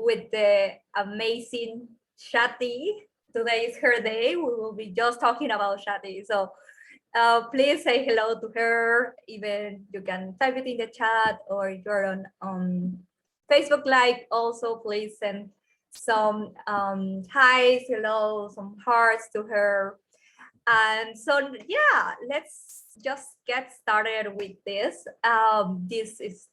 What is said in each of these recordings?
with the amazing Shathy. Today is her day. We will be just talking about Shathy. So please say hello to her. Even you can type it in the chat, or you're on Facebook Live. Also, please send some highs, hello, some hearts to her. And so, yeah, let's just get started with this. This is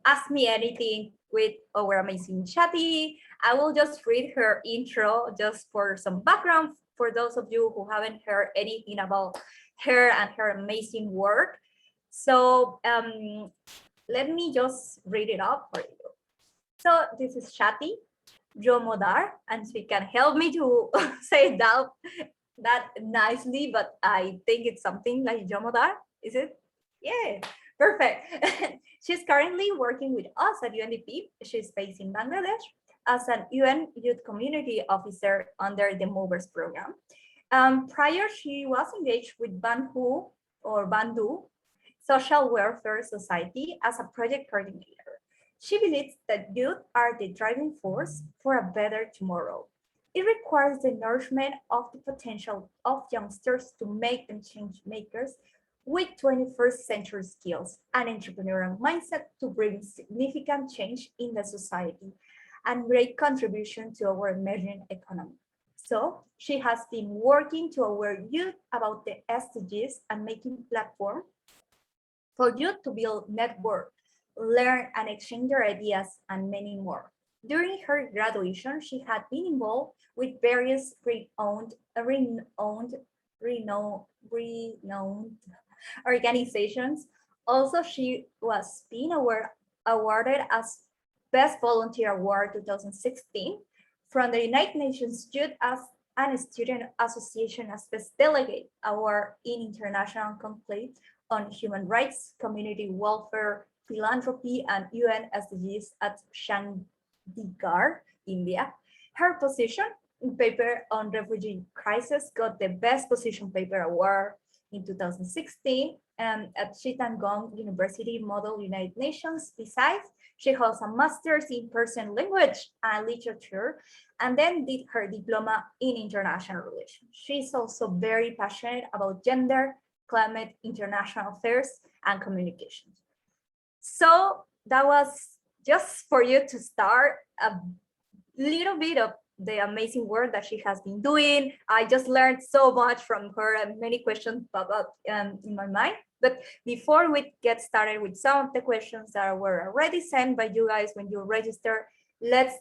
Ask Me Anything with our amazing Shathy. I will just read her intro just for some background for those of you who haven't heard anything about her and her amazing work. So let me just read it up for you. So this is Shathy Jomoddar, and she can help me to say that nicely, but I think it's something like Jomoddar, is it? Yeah, perfect. She's currently working with us at UNDP. She's based in Bangladesh as an UN Youth Community Officer under the Movers program. Prior, she was engaged with Bandhu Social Welfare Society as a project coordinator. She believes that youth are the driving force for a better tomorrow. It requires the nourishment of the potential of youngsters to make them change makers with 21st century skills and entrepreneurial mindset to bring significant change in the society and great contribution to our emerging economy. So she has been working to aware youth about the SDGs and making platform for youth to build network, learn and exchange their ideas, and many more. During her graduation, she had been involved with various renowned organizations. Also, she was being awarded as Best Volunteer Award 2016 from the United Nations Youth and Student Association as Best Delegate Award in International Conclave on Human Rights, Community Welfare, Philanthropy, and UN SDGs at Chandigarh, India. Her position paper on Refugee Crisis got the Best Position Paper Award in 2016 at Chittagong University Model United Nations. Besides, she holds a master's in Persian Language and Literature, and then did her diploma in international relations. She's also very passionate about gender, climate, international affairs, and communications. So that was just for you to start a little bit of the amazing work that she has been doing. I just learned so much from her, and many questions pop up in my mind. But before we get started with some of the questions that were already sent by you guys when you register, let's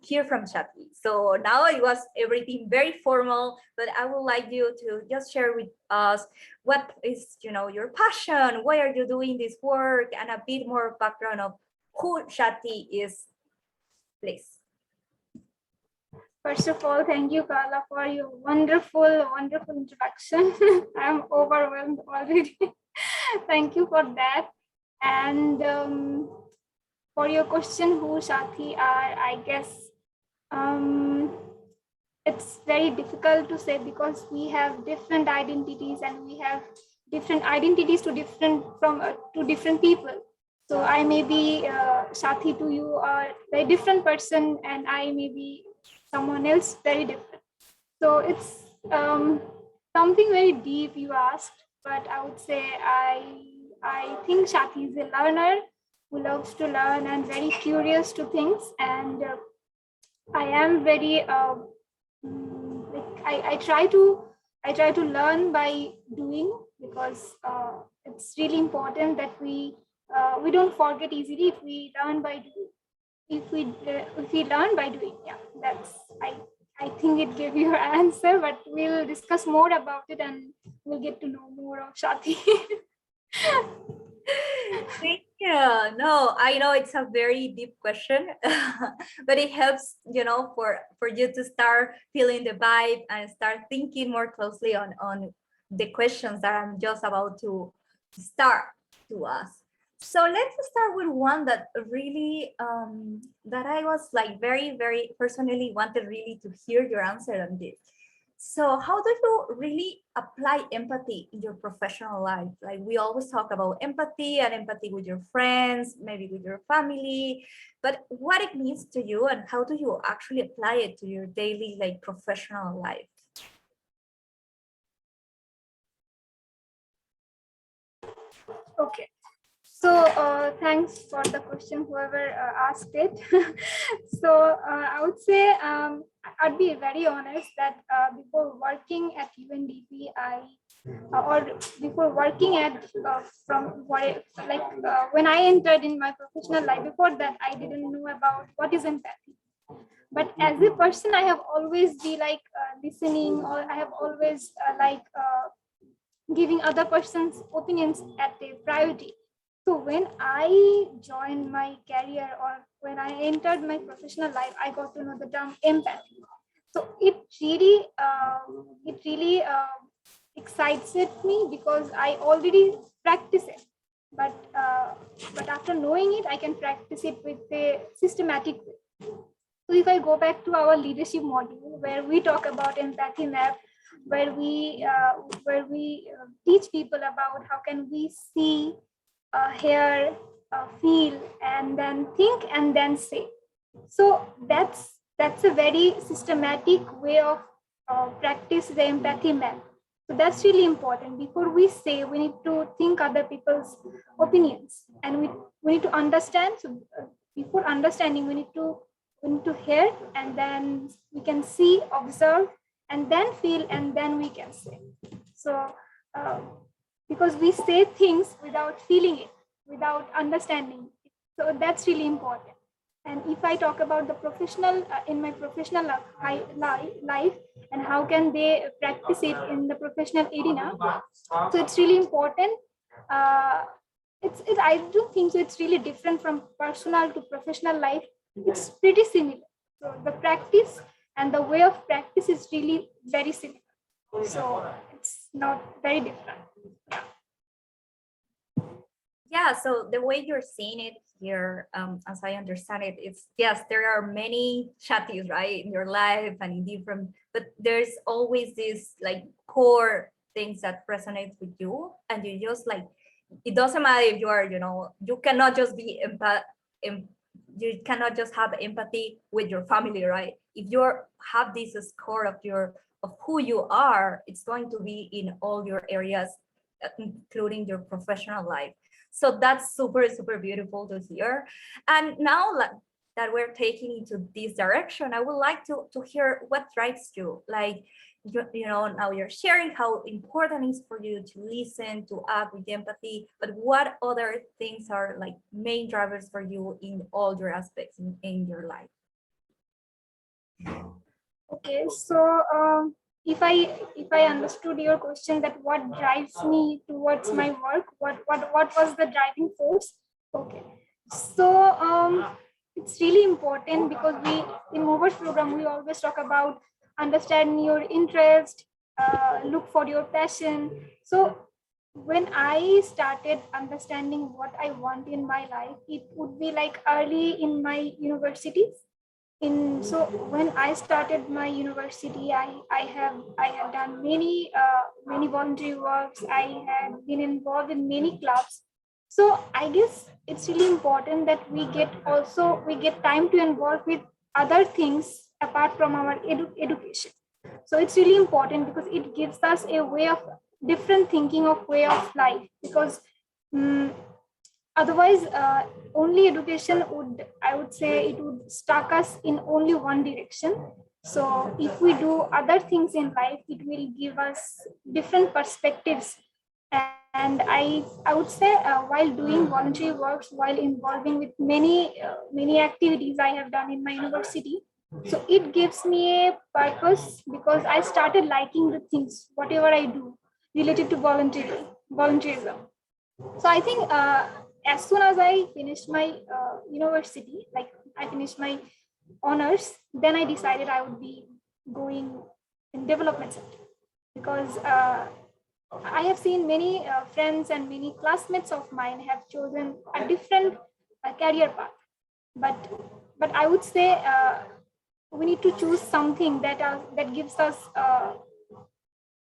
hear from Shathy. So now it was everything very formal, but I would like you to just share with us what is, your passion, why are you doing this work, and a bit more background of who Shathy is, please. First of all, thank you, Carla, for your wonderful introduction. I'm overwhelmed already. Thank you for that. And for your question, who Shathy are, I guess it's very difficult to say because we have different identities and we have different identities to different people. So I may be Shathy to you, or a very different person, and I may be someone else very different. So it's something very deep you asked, but I would say I think Shathy is a learner who loves to learn and very curious to things, and I am very I try to learn by doing, because it's really important that we don't forget easily if we learn by doing. If we learn by doing, yeah, that's I think it gave you your answer, but we'll discuss more about it and we'll get to know more of Shathy. Thank you. No, I know it's a very deep question, but it helps, for you to start feeling the vibe and start thinking more closely on the questions that I'm just about to start to ask. So let's start with one that really, that I was like very, very personally wanted really to hear your answer on this. So how do you really apply empathy in your professional life? Like we always talk about empathy and empathy with your friends, maybe with your family, but what it means to you and how do you actually apply it to your daily like professional life? Okay. So thanks for the question, whoever asked it. So I would say I'd be very honest that before working at UNDP, or before working at from what when I entered in my professional life, before that I didn't know about what is empathy. But as a person, I have always be like listening, or I have always giving other person's opinions at a priority. So when I joined my career, or when I entered my professional life, I got to know the term empathy. So it really excites me because I already practice it. But but after knowing it, I can practice it with a systematic way. So if I go back to our leadership module where we talk about empathy map, where we teach people about how can we see, hear, feel, and then think, and then say. So that's a very systematic way of practice the empathy map. So that's really important. Before we say, we need to think other people's opinions, and we need to understand. So before understanding, we need to hear, and then we can see, observe, and then feel, and then we can say. So uh, because we say things without feeling it, without understanding it. So that's really important. And if I talk about the professional in my professional life, and how can they practice it in the professional arena, so it's really important. uh, I don't think so it's really different from personal to professional life. It's pretty similar. So the practice and the way of practice is really very similar. So it's not very different. Yeah, so the way you're seeing it here, as I understand it, it's yes, there are many Shathys, right, in your life and in different, but there's always this like core things that resonates with you, and you just like, it doesn't matter if you are, you know, you cannot just be you cannot just have empathy with your family, right? If you have this as core of your of who you are, it's going to be in all your areas, including your professional life. So that's super, super beautiful to hear. And now that we're taking into this direction, I would like to hear what drives you. Like, you know, now you're sharing how important it is for you to listen, to act with empathy, but what other things are like main drivers for you in all your aspects in your life? Okay, so if I understood your question, that what drives me towards my work, what was the driving force? Okay, so it's really important because we in Movers program we always talk about understanding your interest, look for your passion. So when I started understanding what I want in my life, it would be like early in my universities. So when I started my university, I have done many voluntary works. I had been involved in many clubs. So I guess it's really important that we get time to involve with other things apart from our education. So it's really important because it gives us a way of different thinking of way of life. Because um, otherwise only education would, I would say, it would stuck us in only one direction. So if we do other things in life, it will give us different perspectives. And I would say while doing voluntary works, while involving with many activities I have done in my university, so it gives me a purpose because I started liking the things whatever I do related to volunteerism. So I think as soon as I finished my university, like I finished my honors, then I decided I would be going in development sector. Because I have seen many friends and many classmates of mine have chosen a different career path. But I would say we need to choose something that gives us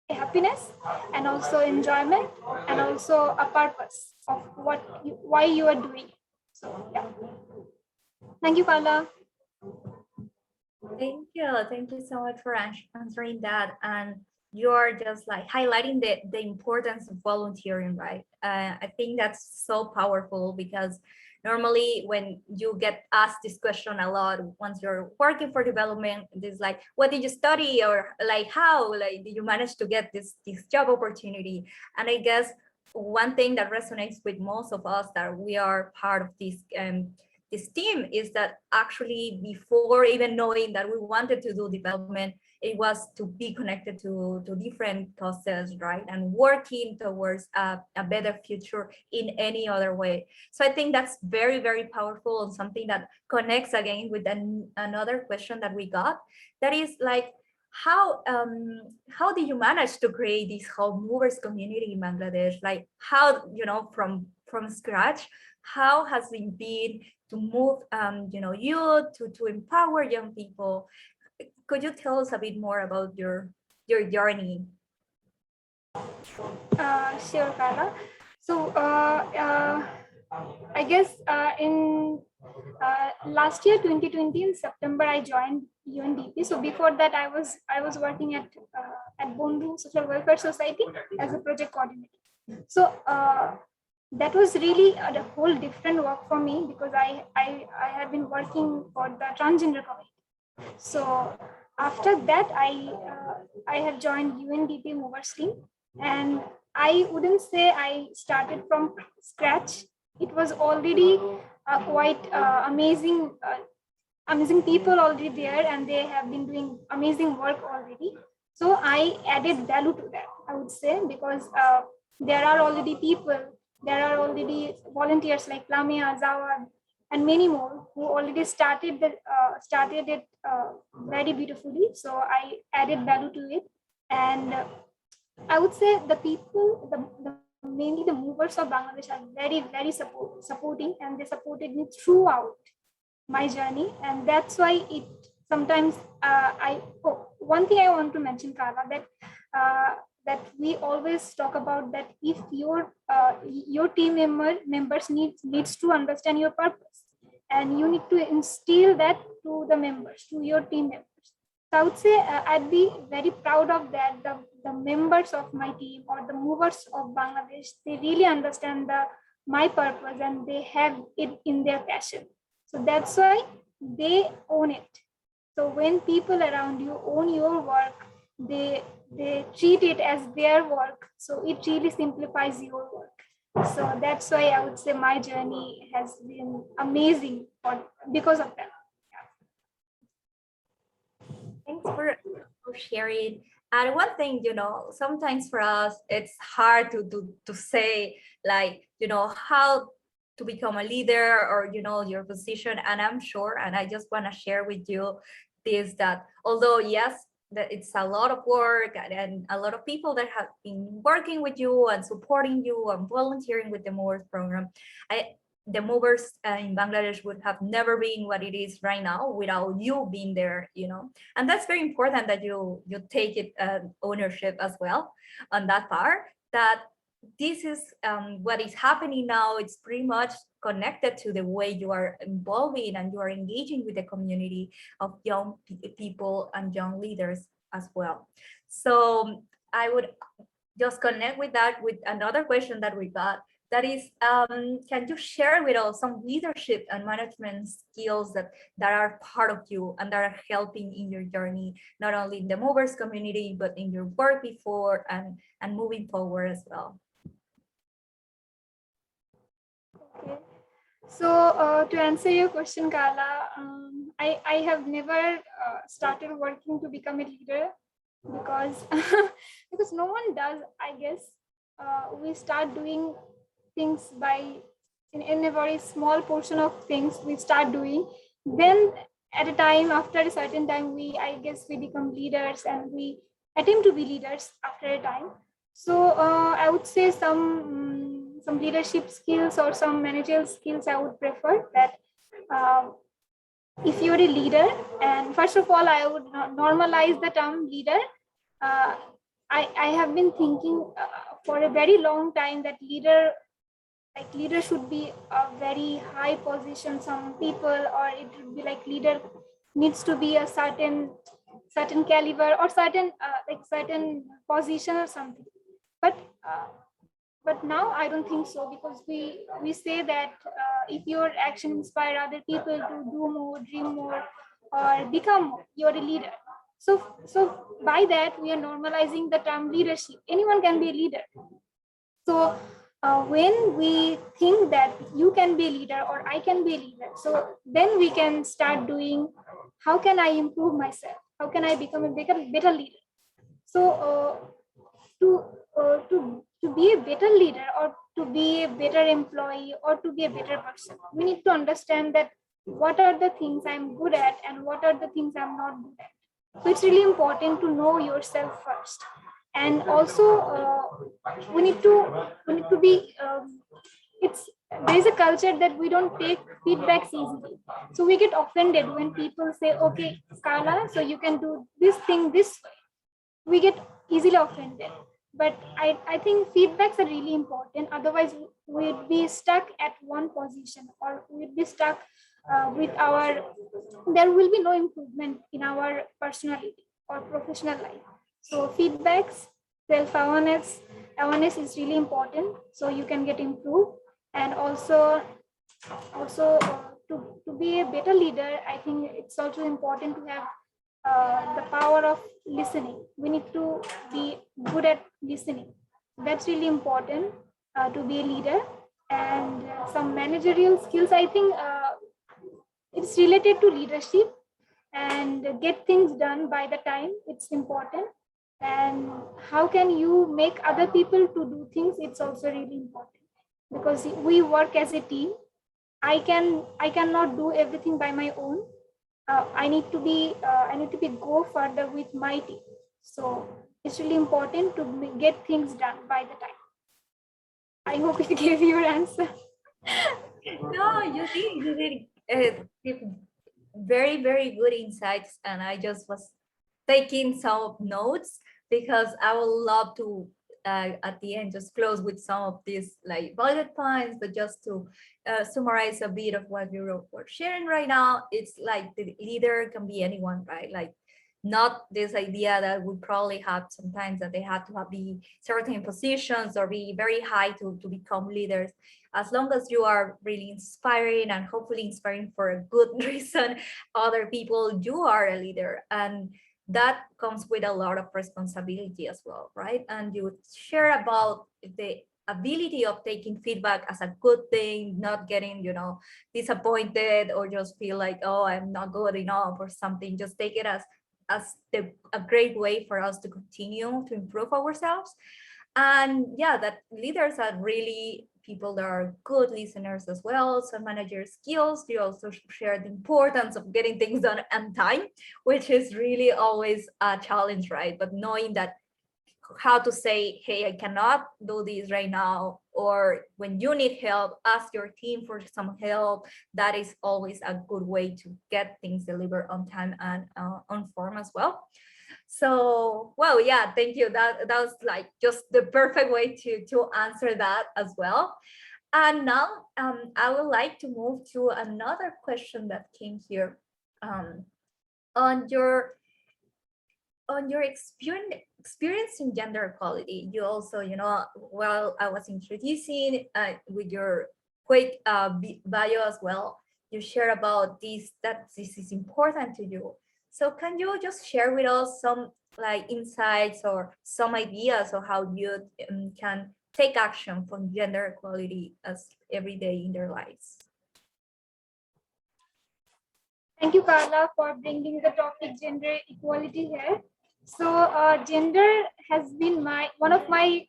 happiness and also enjoyment and also a purpose of why you are doing it. So yeah. Thank you, Carla. Thank you so much for answering that. And you're just like highlighting the importance of volunteering, right? I think that's so powerful because normally when you get asked this question a lot, once you're working for development, it's like, what did you study, or like how, like, did you manage to get this job opportunity? And I guess one thing that resonates with most of us that we are part of this team is that actually before even knowing that we wanted to do development, it was to be connected to different causes, right? And working towards a better future in any other way. So I think that's very, very powerful, and something that connects again with another question that we got. That is like, how did you manage to create this whole movers community in Bangladesh? Like how, from scratch, how has it been to move, youth, to empower young people? Could you tell us a bit more about your journey? Sure, Carla. So I guess in last year, 2020, in September, I joined UNDP. So before that, I was working at Bandhu Social Welfare Society as a project coordinator. So that was really a whole different work for me because I have been working for the transgender community. So after that, I have joined UNDP Movers team, and I wouldn't say I started from scratch. It was already quite amazing people already there, and they have been doing amazing work already. So I added value to that, I would say, because there are already people, there are already volunteers like Lamia, Zawad, and many more who already started it very beautifully. So I added value to it, and I would say the people, mainly the movers of Bangladesh, are very, very supporting, and they supported me throughout my journey. And that's why it sometimes one thing I want to mention, Carla, that we always talk about, that if your team members needs to understand your purpose, and you need to instill that to the members, to your team members. So I would say I'd be very proud of that. The members of my team, or the movers of Bangladesh, they really understand my purpose, and they have it in their passion. So that's why they own it. So when people around you own your work, they treat it as their work. So it really simplifies your work. So that's why I would say my journey has been amazing because of that. Thanks for sharing. And one thing, sometimes for us, it's hard to say, like, how to become a leader, or, your position. And I'm sure, and I just want to share with you this, that although, yes, that it's a lot of work, and a lot of people that have been working with you and supporting you and volunteering with the Movers program, the Movers in Bangladesh would have never been what it is right now without you being there, and that's very important that you take it ownership as well on that part, that this is what is happening now. It's pretty much connected to the way you are involving and you are engaging with the community of young people and young leaders as well. So I would just connect with that with another question that we got. That is, can you share with us some leadership and management skills that are part of you and that are helping in your journey, not only in the Movers community, but in your work before and moving forward as well? Okay. So to answer your question, Carla, I have never started working to become a leader because because no one does, I guess. We start doing things in a very small portion of things we start doing. Then at a time, after a certain time, I guess we become leaders, and we attempt to be leaders after a time. So I would say some leadership skills or some managerial skills I would prefer. That if you're a leader, and first of all, I would normalize the term leader. I have been thinking for a very long time that leader should be a very high position. Some people, or it would be like leader needs to be a certain caliber or certain position or something. But uh, but now I don't think so, because we say that if your action inspire other people to do more, dream more, or become more, you're a leader. So by that we are normalizing the term leadership. Anyone can be a leader. So when we think that you can be a leader or I can be a leader, so then we can start doing, how can I improve myself? How can I become a better leader? So to to be a better leader, or to be a better employee, or to be a better person, we need to understand that what are the things I'm good at and what are the things I'm not good at. So it's really important to know yourself first. And also we need to be it's there is a culture that we don't take feedbacks easily. So we get offended when people say, okay, Carla, so you can do this thing this way. We get easily offended. But I think feedbacks are really important. Otherwise, we'd be stuck at one position, or we'd be stuck with our, there will be no improvement in our personality or professional life. So feedbacks, awareness is really important, so you can get improved. And also to be a better leader, I think it's also important to have the power of listening. We need to be good at listening. That's really important to be a leader. And some managerial skills, I think it's related to leadership, and get things done by the time, it's important. And how can you make other people to do things, it's also really important, because we work as a team. I cannot do everything by my own. I need to be go further with my team. So it's really important to get things done by the time. I hope it gave you your answer. No, you did give very, very good insights, and I just was taking some notes because I would love to at the end just close with some of these like bullet points, but just to summarize a bit of what were sharing right now. It's like the leader can be anyone, right? Like not this idea that we probably have sometimes that they have to be certain positions or be very high to become leaders. As long as you are really inspiring and hopefully inspiring for a good reason other people, you are a leader. And that comes with a lot of responsibility as well, right? And you share about the ability of taking feedback as a good thing, not getting, disappointed or just feel like, oh, I'm not good enough or something. Just take it as a great way for us to continue to improve ourselves. And yeah, that leaders are really people that are good listeners as well. Some manager skills. You also share the importance of getting things done on time, which is really always a challenge, right? But knowing that how to say, hey, I cannot do this right now, or when you need help, ask your team for some help. That is always a good way to get things delivered on time and on form as well. So, well, yeah, thank you. That was like just the perfect way to answer that as well. And now I would like to move to another question that came here. On your experience in gender equality, you also, while I was introducing with your quick bio as well, you share about this, that this is important to you. So can you just share with us some like insights or some ideas of how you can take action for gender equality as every day in their lives? Thank you, Carla, for bringing the topic gender equality here. So gender has been one of my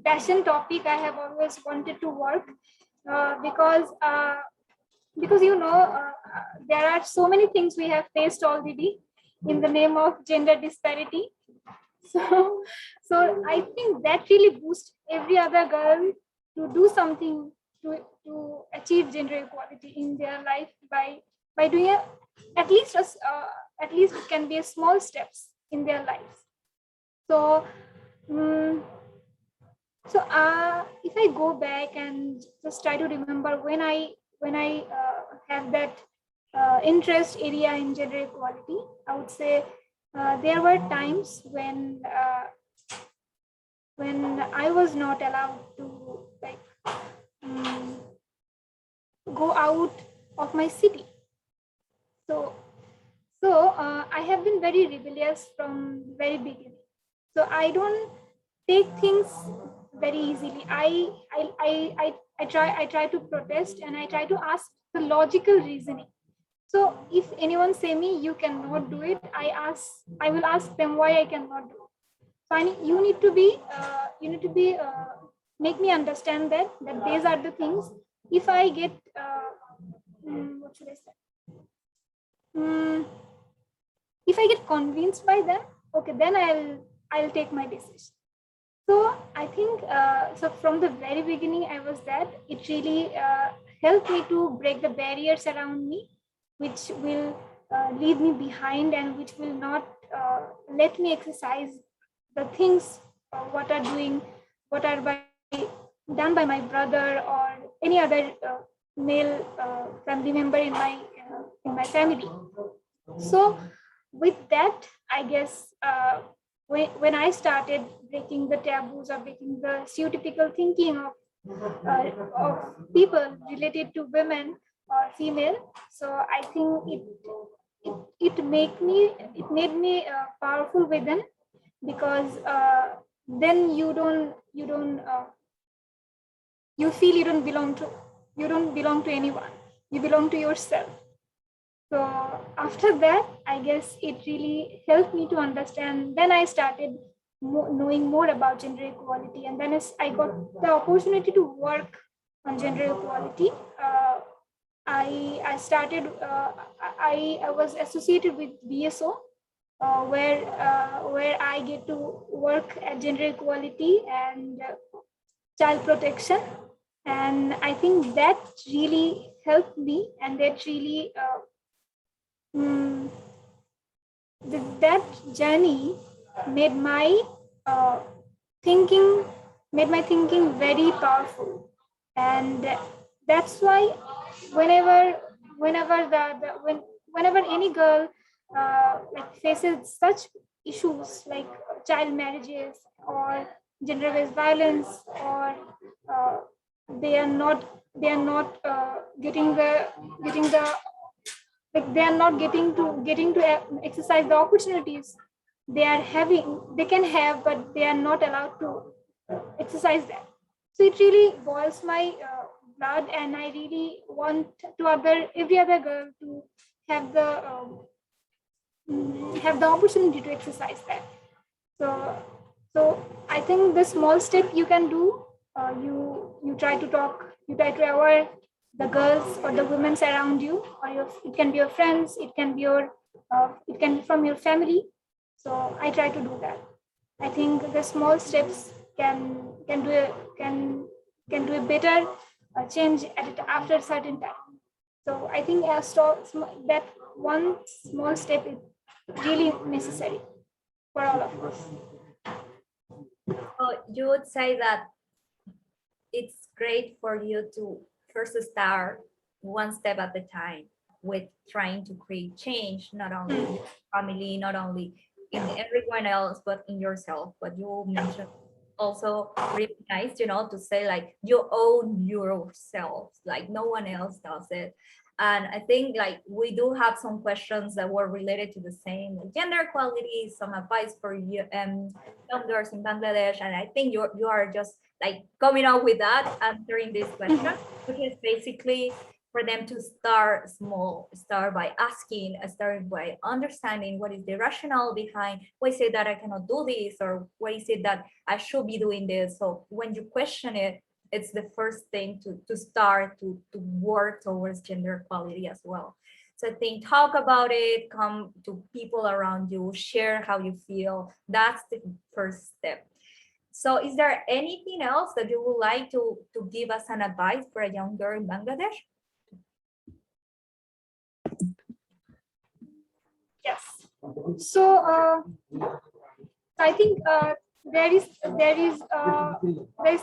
passion topic. I have always wanted to work because there are so many things we have faced already in the name of gender disparity. So I think that really boosts every other girl to do something to achieve gender equality in their life by doing at least it can be a small steps in their lives. So, mm if I go back and just try to remember when I have that interest area in gender equality, I would say there were times when I was not allowed to like um, go out of my city. So I have been very rebellious from very beginning. So I don't take things very easily. I try to protest and I try to ask the logical reasoning. So if anyone say me you cannot do it, I will ask them why I cannot do it. So you need to be make me understand that these are the things. If I get what should I say? Mm, if I get convinced by them, okay, then I'll take my decision. So I think so from the very beginning I was that it really helped me to break the barriers around me, which will leave me behind and which will not let me exercise the things what are done by my brother or any other male family member in my family. So with that, I guess when I started breaking the taboos or breaking the stereotypical thinking of people related to women or female, so I think it made me powerful within, because then you feel you don't belong to anyone, you belong to yourself. So after that, I guess it really helped me to understand. Then I started knowing more about gender equality, and then as I got the opportunity to work on gender equality, I started. I was associated with BSO, where I get to work at gender equality and child protection, and I think that really helped me, and that really. Mm, that journey made my uh, thinking made my thinking very powerful, and that's why whenever whenever any girl like faces such issues like child marriages or gender based violence, or uh, they are not getting the like they are not getting to exercise the opportunities they can have, but they are not allowed to exercise that. So it really boils my blood, and I really want to other every other girl to have the have the opportunity to exercise that. So so I think the small step you can do, you try to talk, you try to aware the girls or the women around you, or it can be your friends, it can be it can be from your family. So I try to do that. I think the small steps can do a can do a better change at it after a certain time. So I think that one small step is really necessary for all of us. So you would say that it's great for you to first start one step at a time with trying to create change, not only in your family, not only in everyone else, but in yourself. But you mentioned also really nice, to say like you own yourself, like no one else does it. And I think like we do have some questions that were related to the same, like gender equality, some advice for you young girls in Bangladesh. And I think you are just like coming out with that, answering this question, which is basically for them to start small, start by asking, start by understanding what is the rationale behind why is it that I cannot do this, or why is it that I should be doing this. So when you question it, it's the first thing to start to work towards gender equality as well. So I think talk about it, come to people around you, share how you feel. That's the first step. So is there anything else that you would like to give us an advice for a young girl in Bangladesh? Yes. So I think there is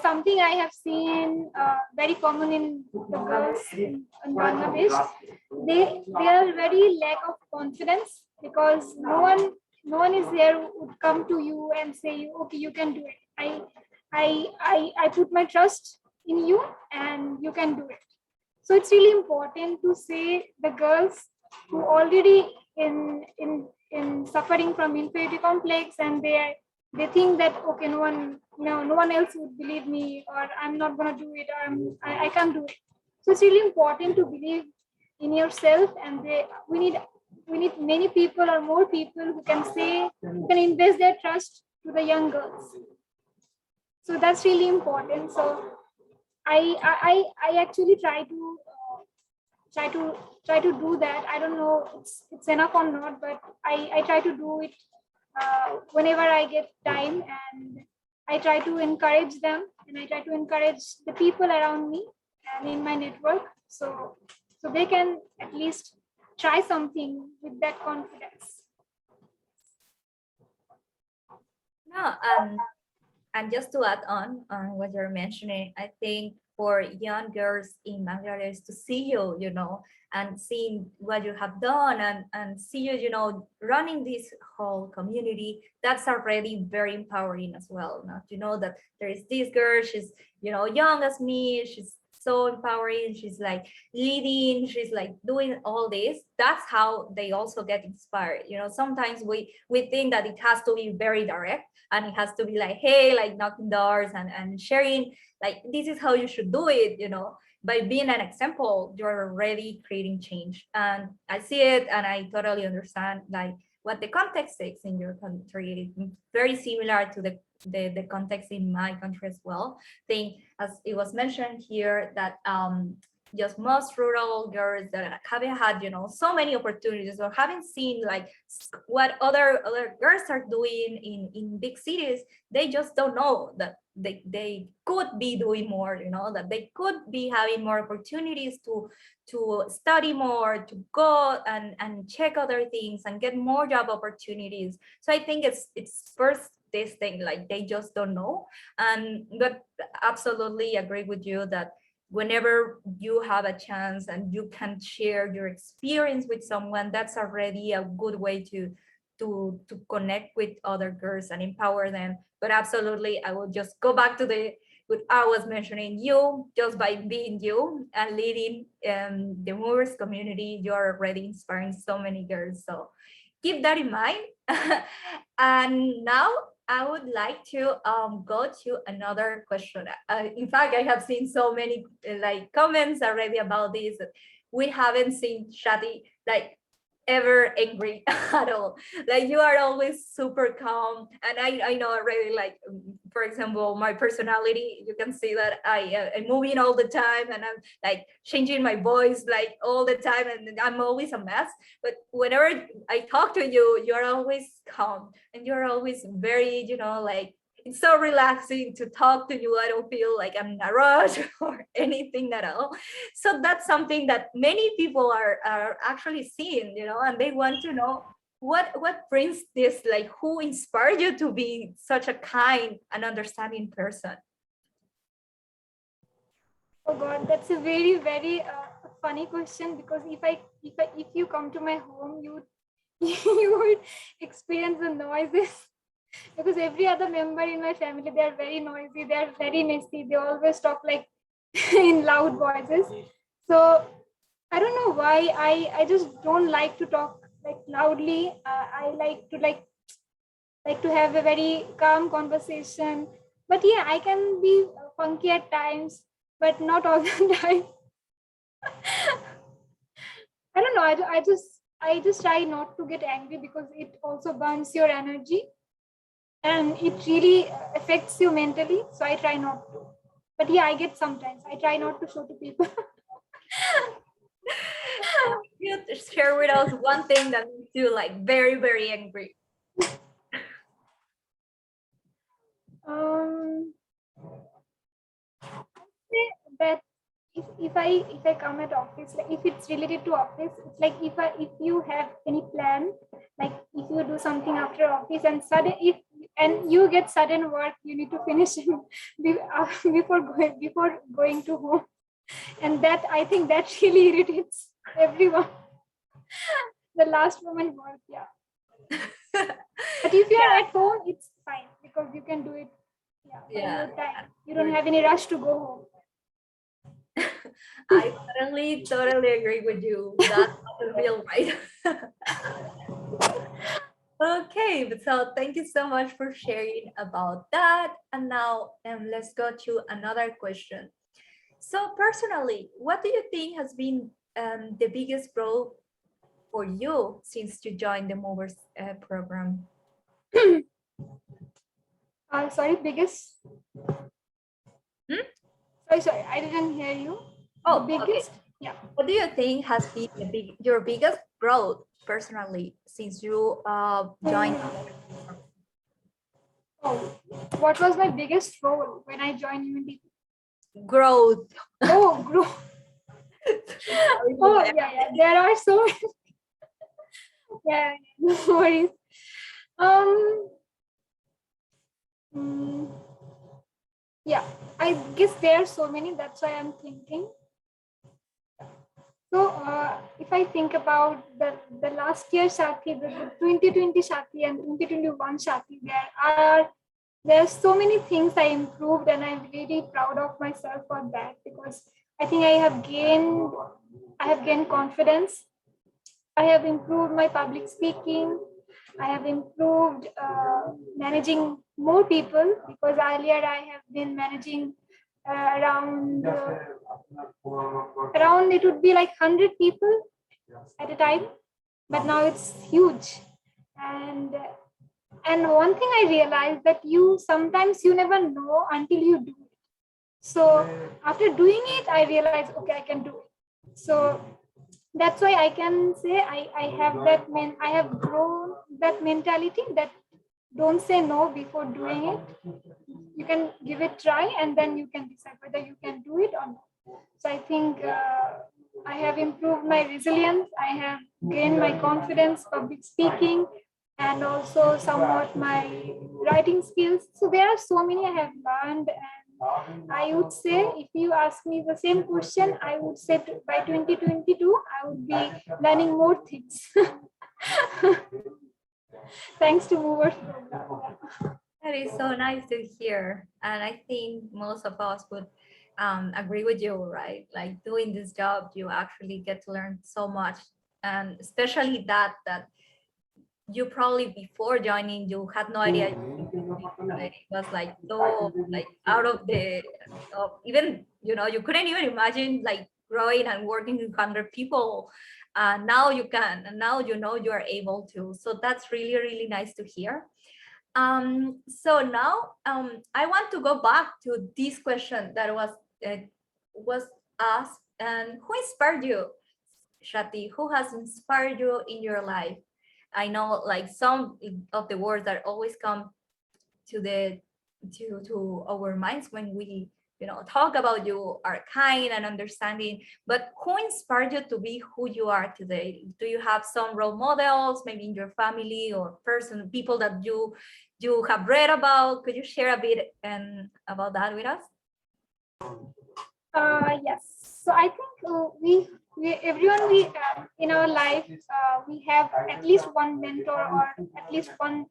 something I have seen very common in the girls in Bangladesh. They are very lack of confidence because no one is there who would come to you and say, okay, you can do it. I put my trust in you and you can do it. So it's really important to say the girls who already in suffering from inferiority complex, and they think that okay, no one else would believe me, or I'm not gonna do it, or I can't do it. So it's really important to believe in yourself, and we need many people or more people who can invest their trust to the young girls. So that's really important. So I actually try to do that. I don't know it's enough or not, but I try to do it whenever I get time, and I try to encourage them, and I try to encourage the people around me and in my network, so they can at least try something with that confidence. No, and just to add on what you're mentioning, I think for young girls in Bangladesh to see you, and seeing what you have done and see you, running this whole community, that's already very empowering as well. To know that there is this girl, she's, young as me, she's so empowering, she's like leading, she's like doing all this. That's how they also get inspired. Sometimes we think that it has to be very direct, and it has to be like, hey, like knocking doors and sharing, like this is how you should do it. By being an example, you're already creating change. And I see it, and I totally understand like what the context is in your country. Very similar to the context in my country as well. I think, as it was mentioned here, that just most rural girls that haven't had, so many opportunities, or haven't seen like what other girls are doing in big cities. They just don't know that they could be doing more, that they could be having more opportunities to study more, to go and check other things and get more job opportunities. So I think it's first this thing, like they just don't know. But absolutely agree with you that whenever you have a chance and you can share your experience with someone, that's already a good way to connect with other girls and empower them. But absolutely, I will just go back to what I was mentioning. You, just by being you and leading the movers community, you're already inspiring so many girls. So keep that in mind. And now I would like to go to another question. In fact, I have seen so many like comments already about this. We haven't seen Shathy like ever angry at all. Like you are always super calm, and I know already, like for example, my personality, you can see that I'm moving all the time, and I'm like changing my voice like all the time, and I'm always a mess. But whenever I talk to you, you're always calm, and you're always very, like it's so relaxing to talk to you. I don't feel like I'm in a rush or anything at all. So that's something that many people are actually seeing, and they want to know what brings this, like who inspired you to be such a kind and understanding person. Oh God, that's a very, very funny question, because if you come to my home, you would experience the noises. Because every other member in my family, they are very noisy, they are very messy, they always talk like in loud voices. So I don't know why, I just don't like to talk like loudly. I like to have a very calm conversation. But yeah, I can be funky at times, but not all the time. I don't know. I just try not to get angry, because it also burns your energy and it really affects you mentally. So I try not to. But yeah, I get sometimes. I try not to show to people. You share with us one thing that makes you like very, very angry. That if I come at office, like if it's related to office, it's like if you have any plan, like if you do something after office, and suddenly and you get sudden work, you need to finish before going to home, and that, I think that really irritates everyone. The last moment work, yeah. But if you are at home, it's fine because you can do it, yeah, by your time. You don't have any rush to go home. I totally agree with you. That doesn't feel right. Okay, so thank you so much for sharing about that. And now let's go to another question. So personally, what do you think has been the biggest growth for you since you joined the Movers program? Sorry, biggest? Sorry, I didn't hear you. Oh, the biggest? Okay. Yeah. What do you think has been your biggest growth personally since you joined? Oh, what was my biggest role when I joined UNDP? Growth. Oh, growth. Oh, yeah. There are so many. Yeah, no worries. Yeah, I guess there are so many. That's why I'm thinking. So if I think about the last year Shathy, the 2020 Shathy and 2021 Shathy, there are so many things I improved, and I'm really proud of myself for that, because I think I have gained confidence. I have improved my public speaking. I have improved managing more people, because earlier I have been managing around it would be like 100 people at a time, but now it's huge. And one thing I realized, that sometimes you never know until you do it. So after doing it, I realized, okay, I can do it. So that's why I can say I have grown that mentality, that don't say no before doing it. You can give it a try, and then you can decide whether you can do it or not. So I think I have improved my resilience. I have gained my confidence, public speaking, and also somewhat my writing skills. So there are so many I have learned, and I would say, if you ask me the same question, I would say by 2022, I would be learning more things. Thanks to Movers program. That is so nice to hear. And I think most of us would agree with you, right? Like doing this job, you actually get to learn so much. And especially that you probably before joining, you had no idea. It was like so like out of even, you couldn't even imagine like growing and working with 100 people. Now you can, and now you are able to. So that's really, really nice to hear. So now I want to go back to this question that was asked, and who inspired you, Shathy? Who has inspired you in your life? I know like some of the words that always come to our minds when we talk about you are kind and understanding, but who inspired you to be who you are today? Do you have some role models, maybe in your family or people that you have read about? Could you share a bit about that with us? Yes. So I think everyone in our life, we have at least one mentor, or at least one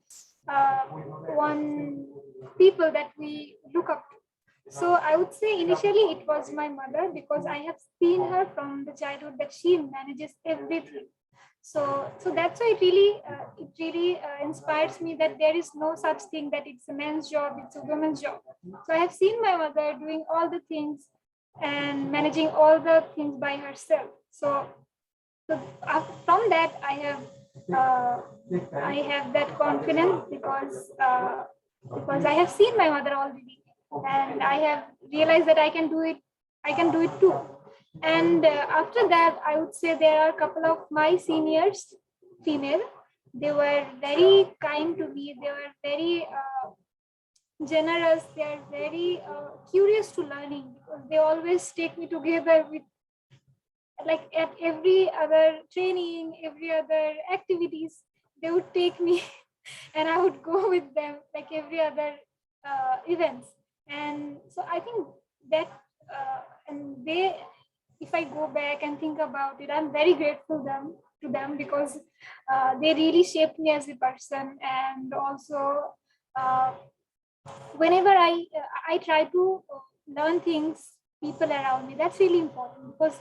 people that we look up to. So I would say initially it was my mother, because I have seen her from the childhood that she manages everything. So that's why it really inspires me, that there is no such thing that it's a man's job, it's a woman's job. So I have seen my mother doing all the things and managing all the things by herself. So from that I have that confidence, because I have seen my mother already, and I have realized that I can do it. I can do it too. And after that, I would say there are a couple of my seniors, female. They were very kind to me. They were very generous. They are very curious to learning, because they always take me together with, like, at every other training, every other activities. They would take me and I would go with them like every other events. And so I think that and they, if I go back and think about it, I'm very grateful to them because they really shaped me as a person. And also uh, whenever I try to learn things people around me, that's really important because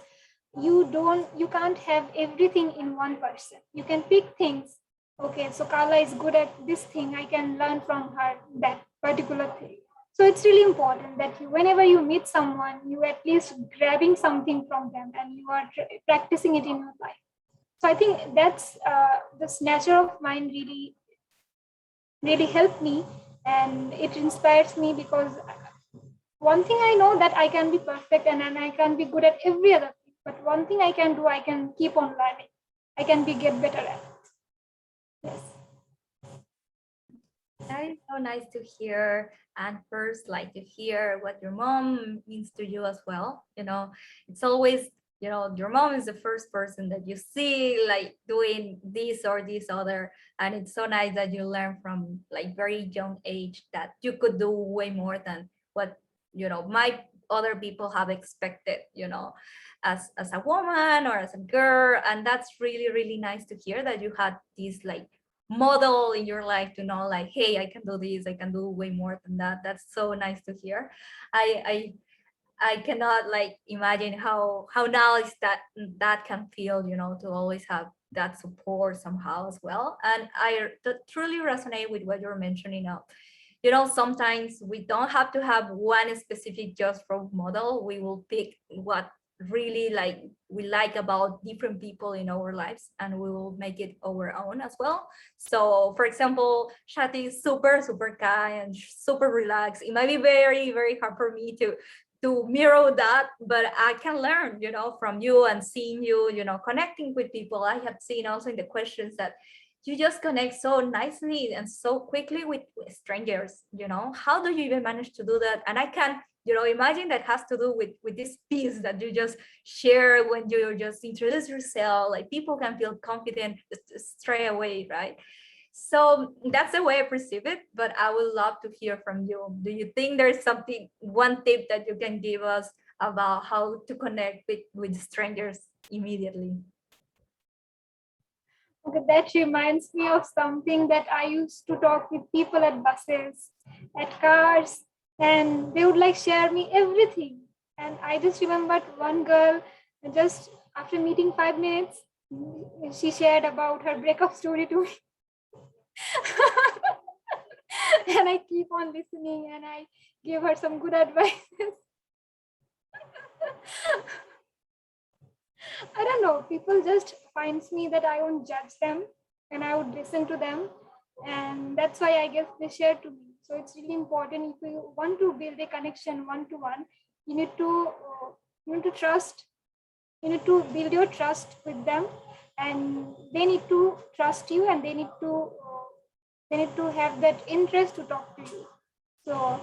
you can't have everything in one person. You can pick things. Okay, so Carla is good at this thing, I can learn from her that particular thing. So it's really important that whenever you meet someone, you at least grabbing something from them and you are practicing it in your life. So I think that's this nature of mine really helped me, and it inspires me because one thing I know that I can be perfect and I can be good at every other thing, but one thing I can do, I can keep on learning. I can be get better at it. Yes. That is so nice to hear. And first, like to hear what your mom means to you as well. It's always, your mom is the first person that you see like doing this or this other. And it's so nice that you learn from like very young age that you could do way more than what, my other people have expected, as a woman or as a girl. And that's really, really nice to hear that you had this like model in your life to know like, hey, I can do this, I can do way more than that. That's so nice to hear. I cannot like imagine how now is that can feel, to always have that support somehow as well. And I truly resonate with what you're mentioning now. Sometimes we don't have to have one specific just role model. We will pick what really like we like about different people in our lives, and we will make it our own as well. So for example, Shathy is super, super kind and super relaxed. It might be very, very hard for me to mirror that, but I can learn, from you and seeing you, connecting with people. I have seen also in the questions that you just connect so nicely and so quickly with strangers. How do you even manage to do that? And I can, imagine that has to do with this piece that you just share when you just introduce yourself, like people can feel confident straight away, right? So that's the way I perceive it, but I would love to hear from you. Do you think there's one tip that you can give us about how to connect with strangers immediately? Okay, that reminds me of something that I used to talk with people at buses, at cars, and they would like share me everything. And I just remembered one girl, just after meeting 5 minutes, she shared about her breakup story to me. And I keep on listening and I give her some good advice. I don't know, people just finds me that I won't judge them and I would listen to them. And that's why I guess they share to me. So it's really important, if you want to build a connection one-to-one, you need to trust, you need to build your trust with them, and they need to trust you, and they need to have that interest to talk to you. So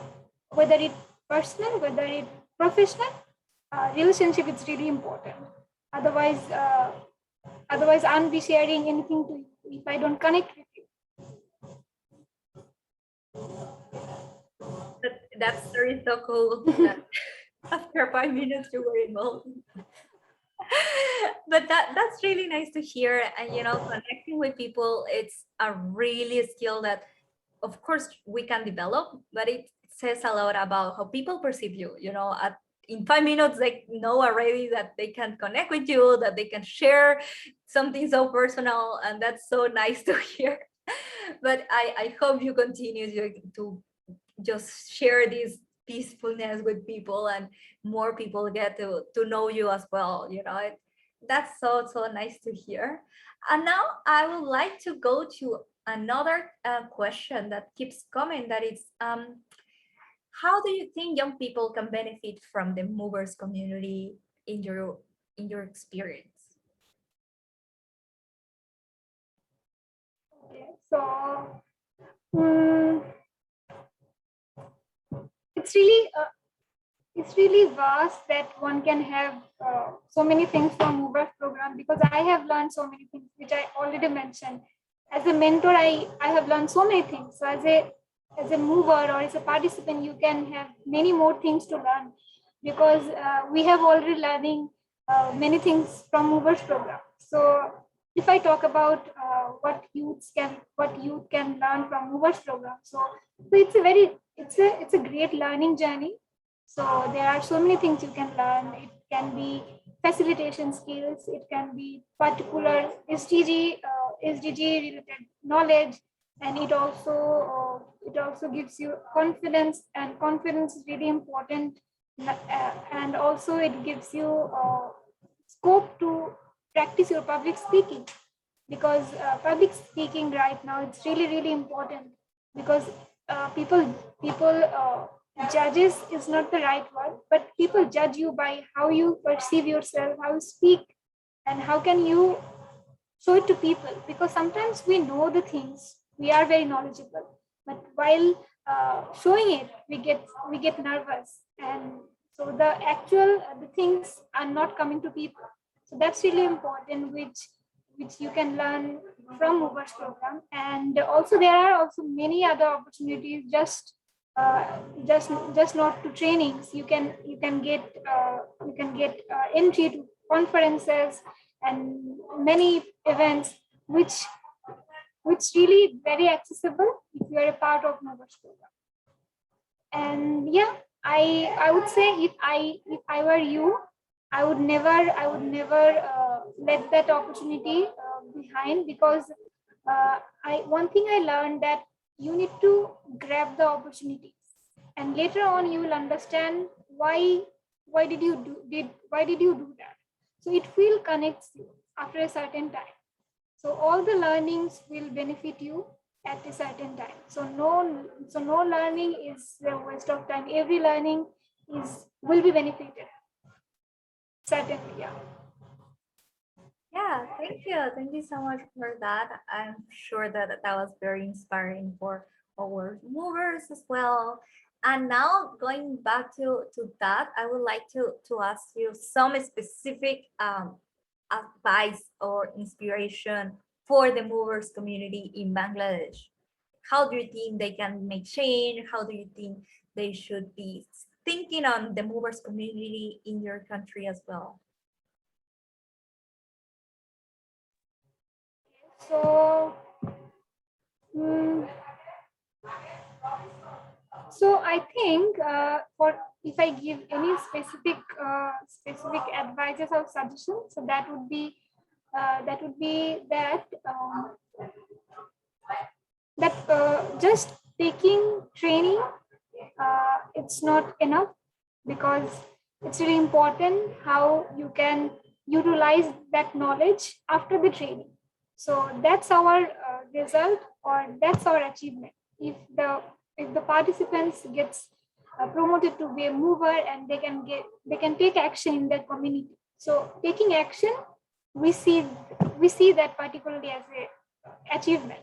whether it's personal, whether it's professional, relationship is really important. Otherwise, I'll be sharing anything to you if I don't connect with you. That's very so cool. After 5 minutes, you were involved. But that's really nice to hear. And connecting with people, it's a really skill that, of course, we can develop, but it says a lot about how people perceive you. In 5 minutes, they know already that they can connect with you, that they can share something so personal, and that's so nice to hear. But I hope you continue to just share this peacefulness with people, and more people get to know you as well. That's so nice to hear. And now I would like to go to another question that keeps coming, that is, how do you think young people can benefit from the movers community in your experience? Okay, so um, it's really vast that one can have so many things from Movers program, because I have learned so many things which I already mentioned. as a mentor, I have learned so many things. So as a mover or as a participant, you can have many more things to learn, because we have already learning many things from movers program. So if I talk about what youth can learn from movers program, so it's a great learning journey. So there are so many things you can learn. It can be facilitation skills. It can be particular SDG related knowledge, and it also gives you confidence, and confidence is really important. And also it gives you scope to practice your public speaking, because public speaking right now, it's really important, because people judges is not the right word, but people judge you by how you perceive yourself, how you speak, and how can you show it to people. Because sometimes we know the things, we are very knowledgeable, but while showing it, we get nervous, and so the things are not coming to people. So that's really important, which you can learn from movers program. And also there are also many other opportunities, uh, just not to trainings. You can get entry to conferences and many events, which really very accessible if you are a part of movers program. And yeah, I would say, if I were you, I would never let that opportunity behind, because I one thing I learned, that you need to grab the opportunities, and later on you will understand why did you do that. So it will connects you after a certain time. So all the learnings will benefit you at a certain time. So no learning is a waste of time. Every learning will be benefited. Certainly, yeah. Yeah, thank you. Thank you so much for that. I'm sure that that was very inspiring for our movers as well. And now going back to that, I would like to ask you some specific advice or inspiration for the movers community in Bangladesh. How do you think they can make change? How do you think they should be thinking on the movers community in your country as well? So, mm, so I think for if I give any specific advices or suggestions, so that just taking training, it's not enough, because it's really important how you can utilize that knowledge after the training. So that's our result, or that's our achievement. If the participants gets promoted to be a mover, and they can take action in their community. So taking action, we see we see that particularly as a achievement.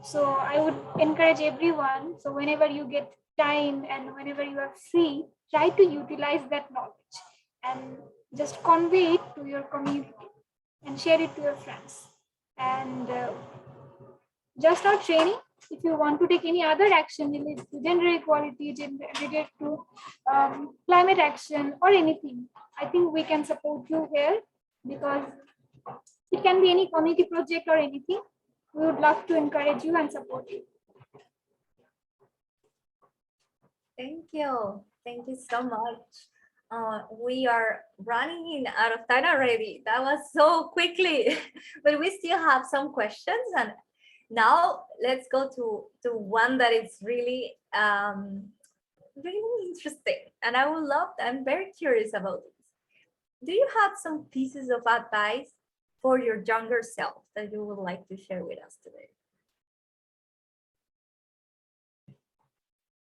So I would encourage everyone. So whenever you get time and whenever you are free, try to utilize that knowledge and just convey it to your community and share it to your friends. And just not training. If you want to take any other action related to gender equality, related to climate action or anything, I think we can support you here, because it can be any community project or anything. We would love to encourage you and support you. Thank you. Thank you so much. We are running out of time already. That was so quickly, but we still have some questions. And now let's go to one that is really really interesting. And I'm very curious about this. Do you have some pieces of advice for your younger self that you would like to share with us today?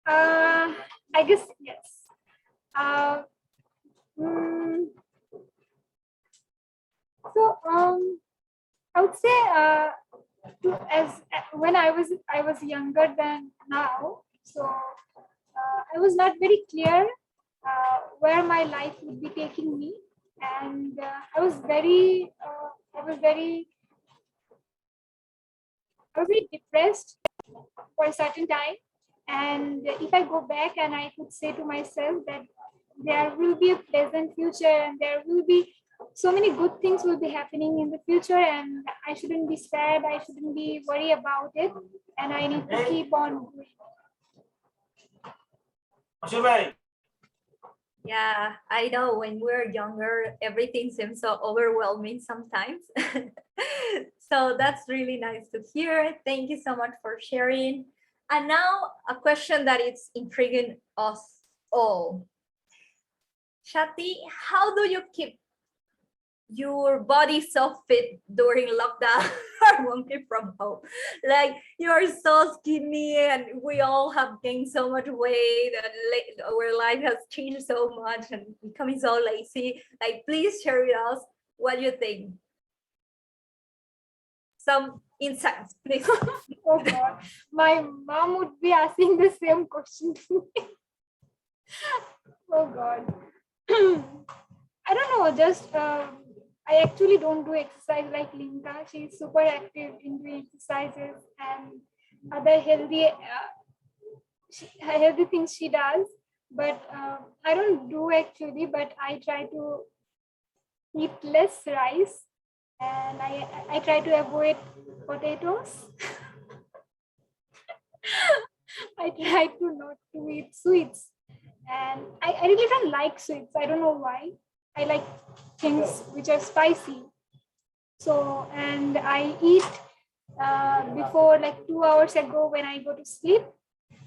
I guess yes. Uh, mm, so I would say as when I was younger than now, so I was not very clear where my life would be taking me, and I was very was very depressed for a certain time. And if I go back and I could say to myself that there will be a pleasant future and there will be so many good things will be happening in the future, and I shouldn't be sad, I shouldn't be worried about it, and I need to keep on doing. Yeah, I know when we're younger, everything seems so overwhelming sometimes. So that's really nice to hear. Thank you so much for sharing. And now a question that is intriguing us all. Shathy, how do you keep your body so fit during lockdown or working from home? Like, you're so skinny and we all have gained so much weight and our life has changed so much and becoming so lazy. Like, please share with us what you think. Some insights, please. Oh God, my mom would be asking the same question to me. Oh God. I don't know, just I actually don't do exercise like Linka. She's super active in doing exercises and other healthy things she does. But I don't do actually, but I try to eat less rice and I try to avoid potatoes. I try to not to eat sweets. And I really don't like sweets. I don't know why. I like things which are spicy. So, and I eat before like 2 hours ago when I go to sleep,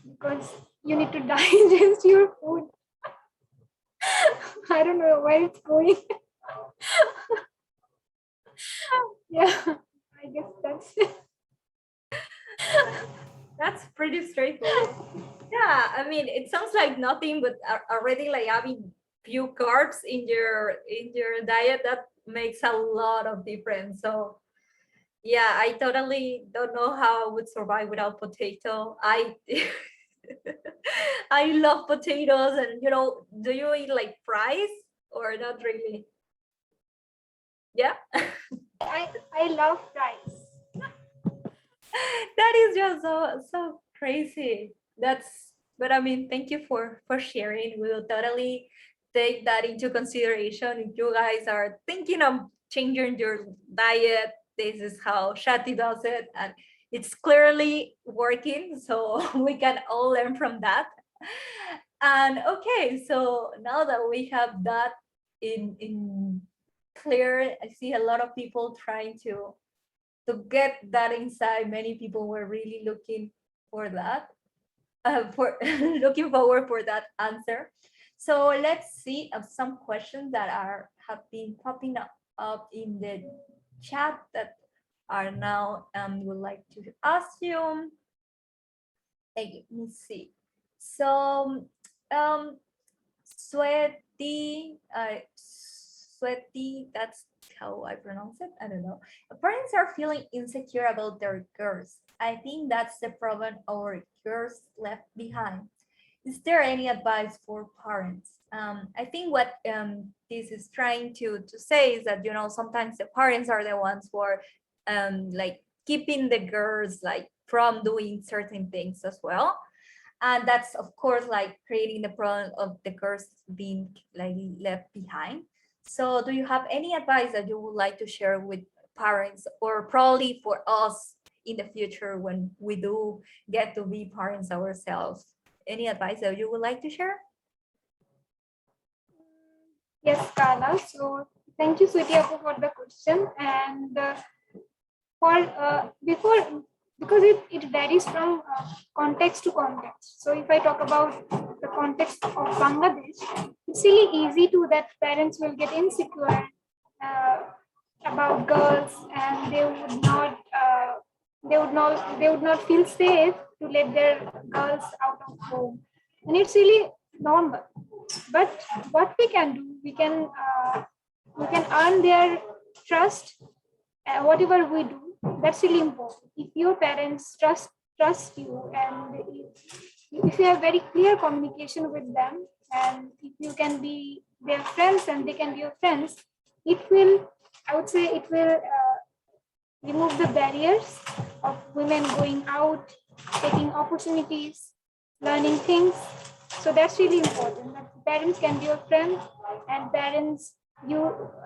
because you need to digest your food. I don't know where it's going. Yeah, I guess that's it. That's pretty straightforward. Yeah, I mean, it sounds like nothing, but already like having few carbs in your diet, that makes a lot of difference. So yeah, I totally don't know how I would survive without potato. I I love potatoes, and do you eat like fries or not really? Yeah. I love rice. That is just so crazy. But I mean, thank you for sharing. We will totally take that into consideration. If you guys are thinking of changing your diet, this is how Shathy does it, and it's clearly working, so we can all learn from that. And okay, so now that we have that in clear, I see a lot of people trying to get that inside. Many people were really looking for that, for looking forward for that answer. So let's see some questions that have been popping up in the chat that are now would like to ask you. Let me see. So Sweaty, that's how I pronounce it. I don't know. Parents are feeling insecure about their girls. I think that's the problem our girls left behind. Is there any advice for parents? I think what this is trying to say is that sometimes the parents are the ones who are like keeping the girls like from doing certain things as well, and that's of course like creating the problem of the girls being like left behind. So do you have any advice that you would like to share with parents, or probably for us in the future when we do get to be parents ourselves? Any advice that you would like to share? Yes, Carla. So thank you, Sweetie, for the question. And before, because it varies from context to context. So if I talk about the context of Bangladesh, it's really easy to that parents will get insecure about girls, and they would not feel safe to let their girls out of home, and it's really normal. But what we can do, we can earn their trust. Whatever we do, that's really important. If your parents trust you, and if you have very clear communication with them, and if you can be their friends and they can be your friends, it will, I would say, it will remove the barriers of women going out, taking opportunities, learning things. So that's really important. That parents can be your friend, and parents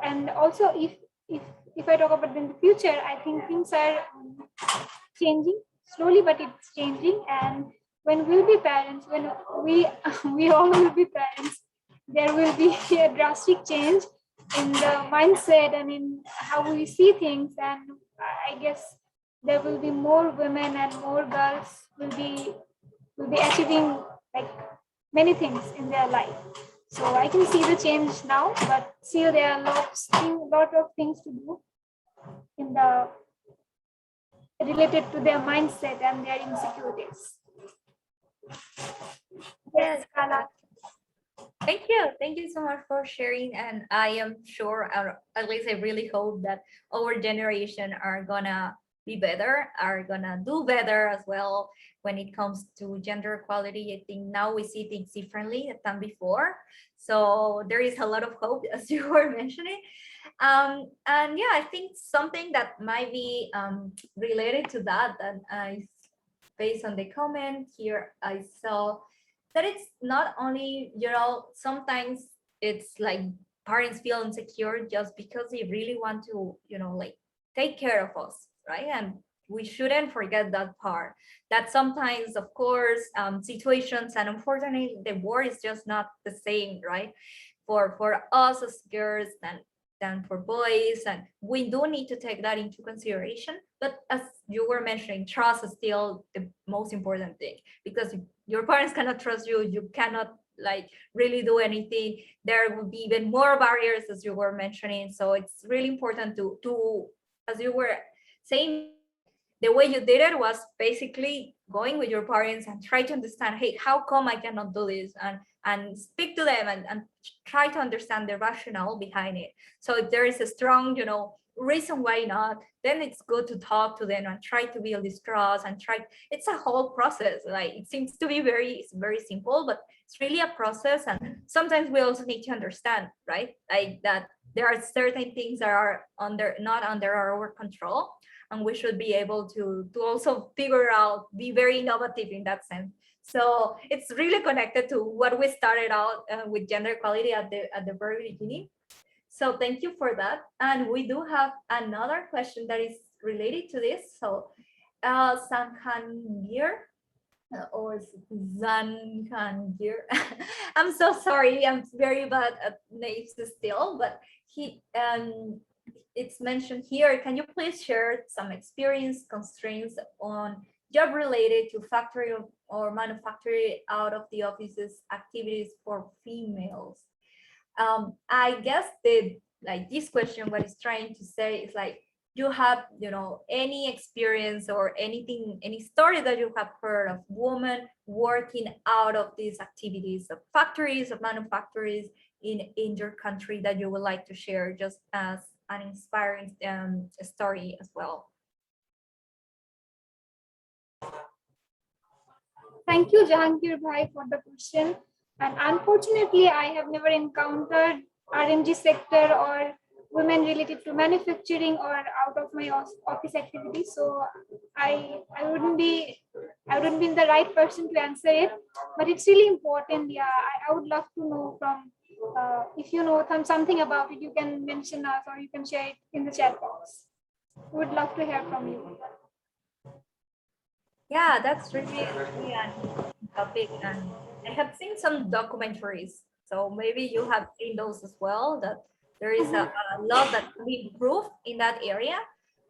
and also if I talk about in the future, I think things are changing slowly, but it's changing. And when we'll be parents, when we we all will be parents, there will be a drastic change in the mindset and in how we see things. And I guess there will be more women and more girls will be achieving like many things in their life. So I can see the change now, but still there are lot of things to do in the related to their mindset and their insecurities. Yes. Yes, Kala. Thank you so much for sharing. And I am sure, or at least I really hope that our generation are gonna be better, are gonna do better as well when it comes to gender equality. I think now we see things differently than before. So there is a lot of hope, as you were mentioning. And yeah, I think something that might be related to that, and based on the comment here, I saw that it's not only, sometimes it's like parents feel insecure just because they really want to, like take care of us, right? And we shouldn't forget that part, that sometimes, of course, situations, and unfortunately the world is just not the same, right? For us as girls than for boys, and we do need to take that into consideration. But as you were mentioning, trust is still the most important thing, because if your parents cannot trust you, you cannot like really do anything. There will be even more barriers, as you were mentioning. So it's really important to as you were saying, the way you did it was basically going with your parents and try to understand, hey, how come I cannot do this, and speak to them, and try to understand the rationale behind it. So if there is a strong, reason why not, then it's good to talk to them and try to build this trust, and try. It's a whole process. Like, it seems to be very simple, but it's really a process. And sometimes we also need to understand, right, like that there are certain things that are not under our control, and we should be able to also figure out, be very innovative in that sense. So it's really connected to what we started out with gender equality at the very beginning. So thank you for that. And we do have another question that is related to this. So Sankhangir or Zankhangir, I'm so sorry, I'm very bad at names still, but he it's mentioned here. Can you please share some experience constraints on job related to factory or manufacturing out of the office's activities for females? I guess this question, what it's trying to say is like, you have, any experience or anything, any story that you have heard of women working out of these activities of factories, of manufacturers in your country that you would like to share, just as an inspiring story as well. Thank you, Jahangir Bhai, for the question. And unfortunately, I have never encountered RMG sector or women related to manufacturing or out of my office activities. So I wouldn't be in the right person to answer it. But it's really important. Yeah, I would love to know from if you know something about it, you can mention us or you can share it in the chat box. We would love to hear from you. Yeah, that's really a topic, and I have seen some documentaries, so maybe you have seen those as well, that there is a lot that can be improved in that area.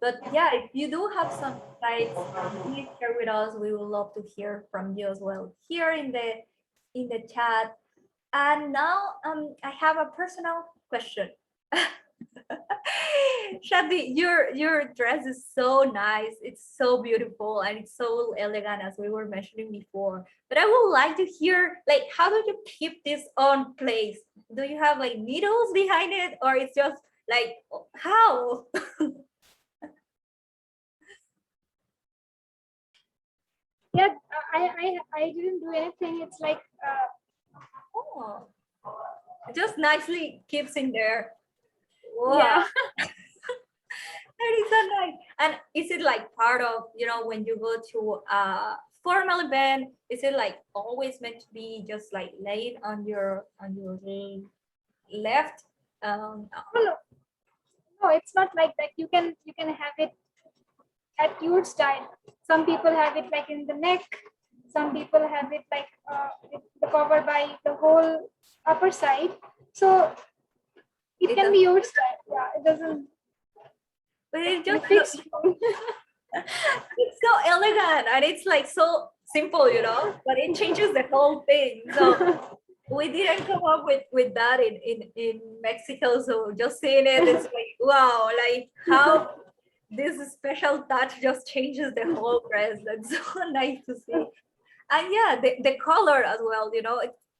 But yeah, if you do have some insights, please share with us. We would love to hear from you as well here in the chat. And now I have a personal question. Shathy, your dress is so nice. It's so beautiful and it's so elegant, as we were mentioning before. But I would like to hear, like, how do you keep this on place? Do you have like needles behind it, or it's just like, how? Yeah, I didn't do anything. It's like Oh, it just nicely keeps in there. Wow. yeah. That is so nice. And is it like part of, when you go to a formal event, is it like always meant to be just like laid on your left? No, no, no, it's not like that. You can have it at your style. Some people have it like in the neck. Some people have it like it's covered by the whole upper side. So it It can does, be your style. Yeah, it doesn't but like it be just looks, fixed. it's so elegant and it's like so simple, but it changes the whole thing. So we didn't come up with that in Mexico. So just seeing it, it's like, wow, like how this special touch just changes the whole dress. That's so nice to see. And yeah, the color as well,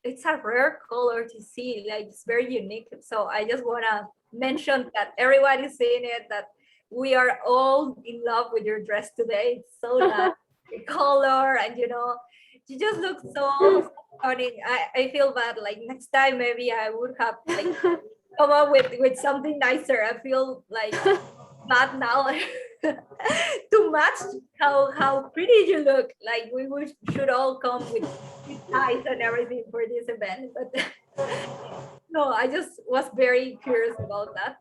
it's a rare color to see, like it's very unique. So I just want to mention that everyone is seeing it, that we are all in love with your dress today. It's so nice, the color, and you just look so stunning. I feel bad, like next time maybe I would have like come up with something nicer. I feel like bad now to match how pretty you look. Like we should all come with ties and everything for this event. But no, I just was very curious about that.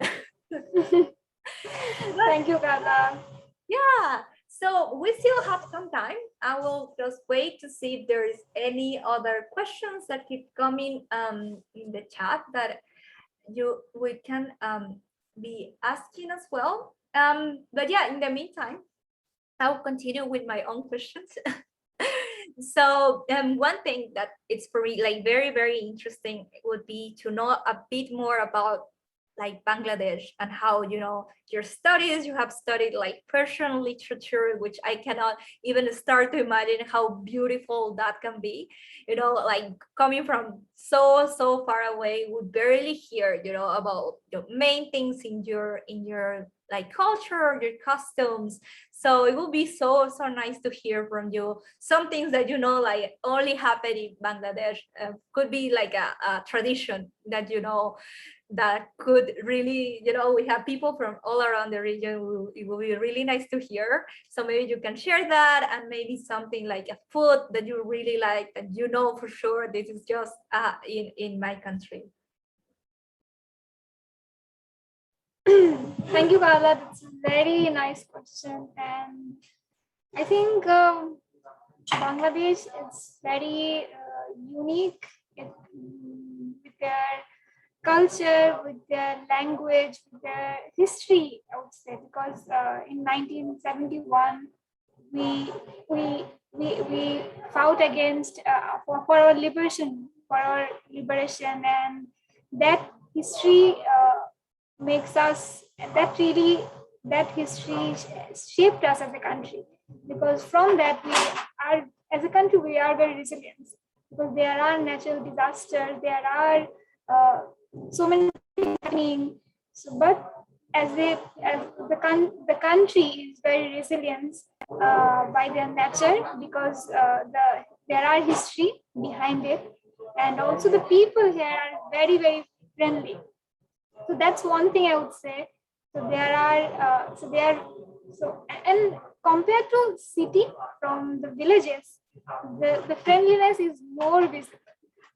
But Thank you, Carla. yeah, so we still have some time. I will just wait to see if there is any other questions that keep coming in the chat that we can be asking as well. But yeah, in the meantime, I'll continue with my own questions. So one thing that it's for me like very, very interesting would be to know a bit more about like Bangladesh and how your studies. You have studied like Persian literature, which I cannot even start to imagine how beautiful that can be. Like coming from so far away, would barely hear about the main things in your like culture, your customs. So it will be so nice to hear from you some things that like only happen in Bangladesh. Could be like a tradition that that could really, we have people from all around the region. It will be really nice to hear. So maybe you can share that, and maybe something like a food that you really like, that for sure this is just in my country. Thank you, Carla. That's a very nice question. And I think Bangladesh is very unique with their culture, with their language, with their history, I would say, because in 1971, we fought against for our liberation, and that history makes us that history shaped us as a country, because from that we are as a country we are very resilient, because there are natural disasters, there are so many things happening. So, but as the country is very resilient by their nature, because there are history behind it, and also the people here are very very friendly. So that's one thing I would say. So there are and compared to city, from the villages, the friendliness is more visible.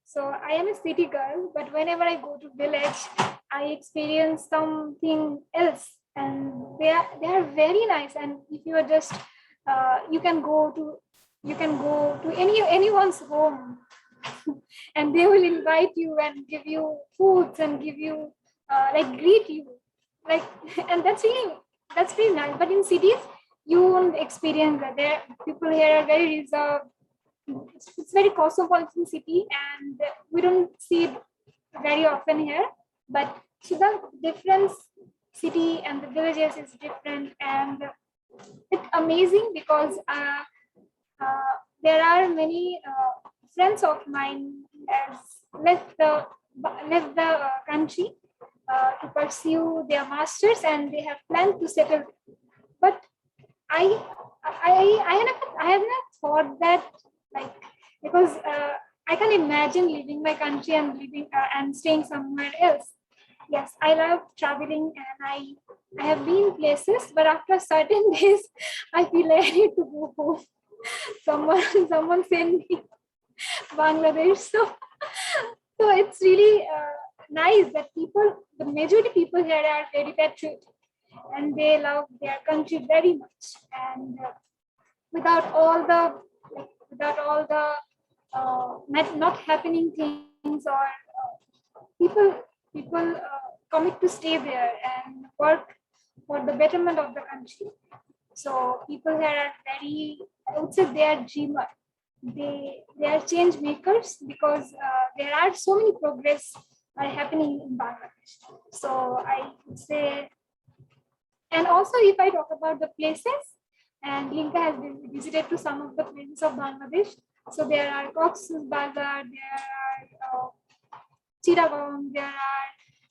So I am a city girl, but whenever I go to village, I experience something else, and they are very nice. And if you are just you can go to anyone's home, and they will invite you and give you foods and give you like greet you, like and that's really nice. But in cities, you won't experience that. There, people here are very reserved. It's very cosmopolitan city, and we don't see it very often here. But so the difference city and the villages is different, and it's amazing because there are many friends of mine has left the country to pursue their masters, and they have planned to settle. But I I have not thought that, like, because I can imagine leaving my country and living and staying somewhere else. Yes, I love traveling, and I have been places, but after certain days, I feel like I need to go home. Someone sent me Bangladesh. So it's really nice that the majority people here are very patriotic and they love their country very much. And without all the not happening things, or people commit to stay there and work for the betterment of the country. So people here are very, I would say, they are dreamer. They are change makers, because there are so many progress are happening in Bangladesh. So I would say, and also if I talk about the places, and Linka has been visited to some of the places of Bangladesh. So there are Cox's Bazar, there are Chittagong, there are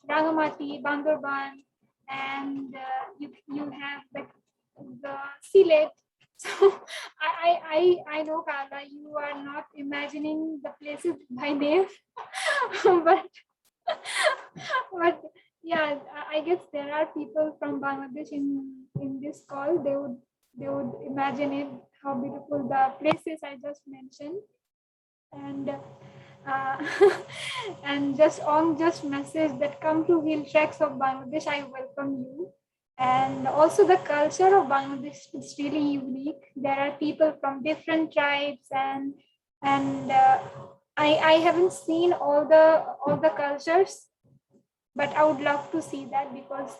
Rangamati, Bandurban, and you have the Silet. So I know, Carla, you are not imagining the places by name, but but yeah, I guess there are people from Bangladesh in this call. They would imagine it, how beautiful the places I just mentioned. And uh, and just message that come to hill tracks of Bangladesh, I welcome you. And also the culture of Bangladesh is really unique. There are people from different tribes, and I haven't seen all the cultures, but I would love to see that, because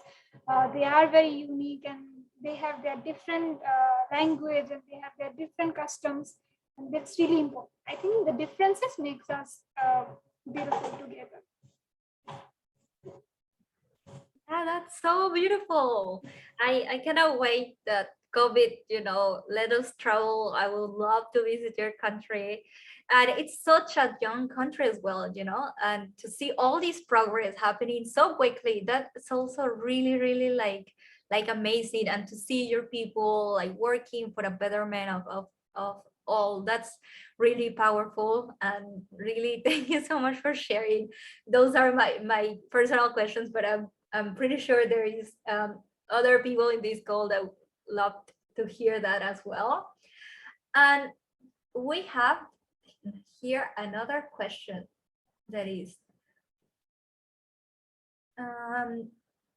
they are very unique and they have their different language and they have their different customs, and that's really important. I think the differences makes us beautiful together. Yeah, that's so beautiful. I cannot wait that COVID, let us travel. I would love to visit your country. And it's such a young country as well, and to see all this progress happening so quickly, that's also really, really like amazing. And to see your people like working for the betterment of all, that's really powerful. And really thank you so much for sharing. Those are my personal questions, but I'm pretty sure there is other people in this call that love to hear that as well. And we have here another question that is,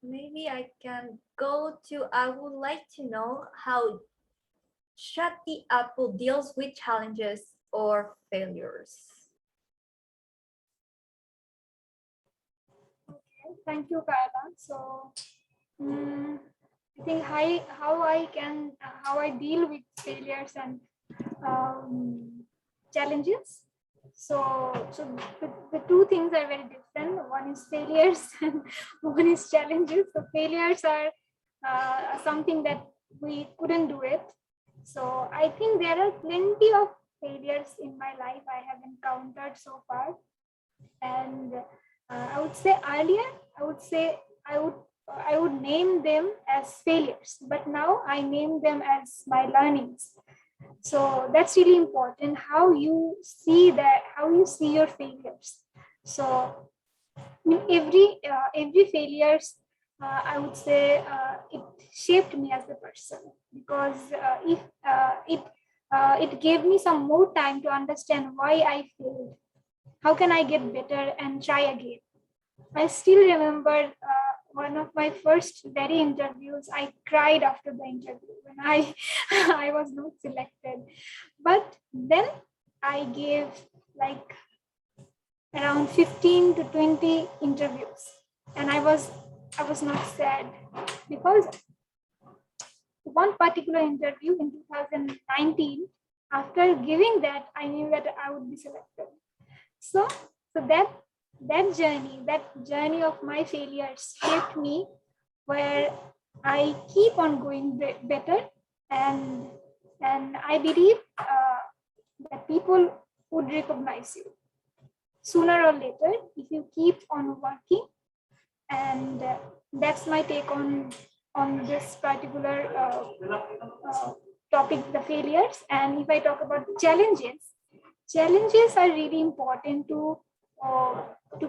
maybe I can go to, I would like to know how Shathy Apple deals with challenges or failures. Okay, thank you, Kayla. So I think how I deal with failures and challenges. So the two things are very different. One is failures and one is challenges. So failures are something that we couldn't do it. So I think there are plenty of failures in my life I have encountered so far. And I would say earlier, I would name them as failures, but now I name them as my learnings. So that's really important, how you see your failures. So every failures, I would say, it shaped me as a person, because if it gave me some more time to understand why I failed, how can I get better and try again. I still remember one of my first very interviews. I cried after the interview when I I was not selected. But then I gave like around 15 to 20 interviews, and I was not sad, because one particular interview in 2019, after giving that, I knew that I would be selected. So that journey of my failures shaped me, where I keep on going better, and I believe that people would recognize you sooner or later if you keep on working. And that's my take on this particular topic, the failures. And if I talk about challenges are really important to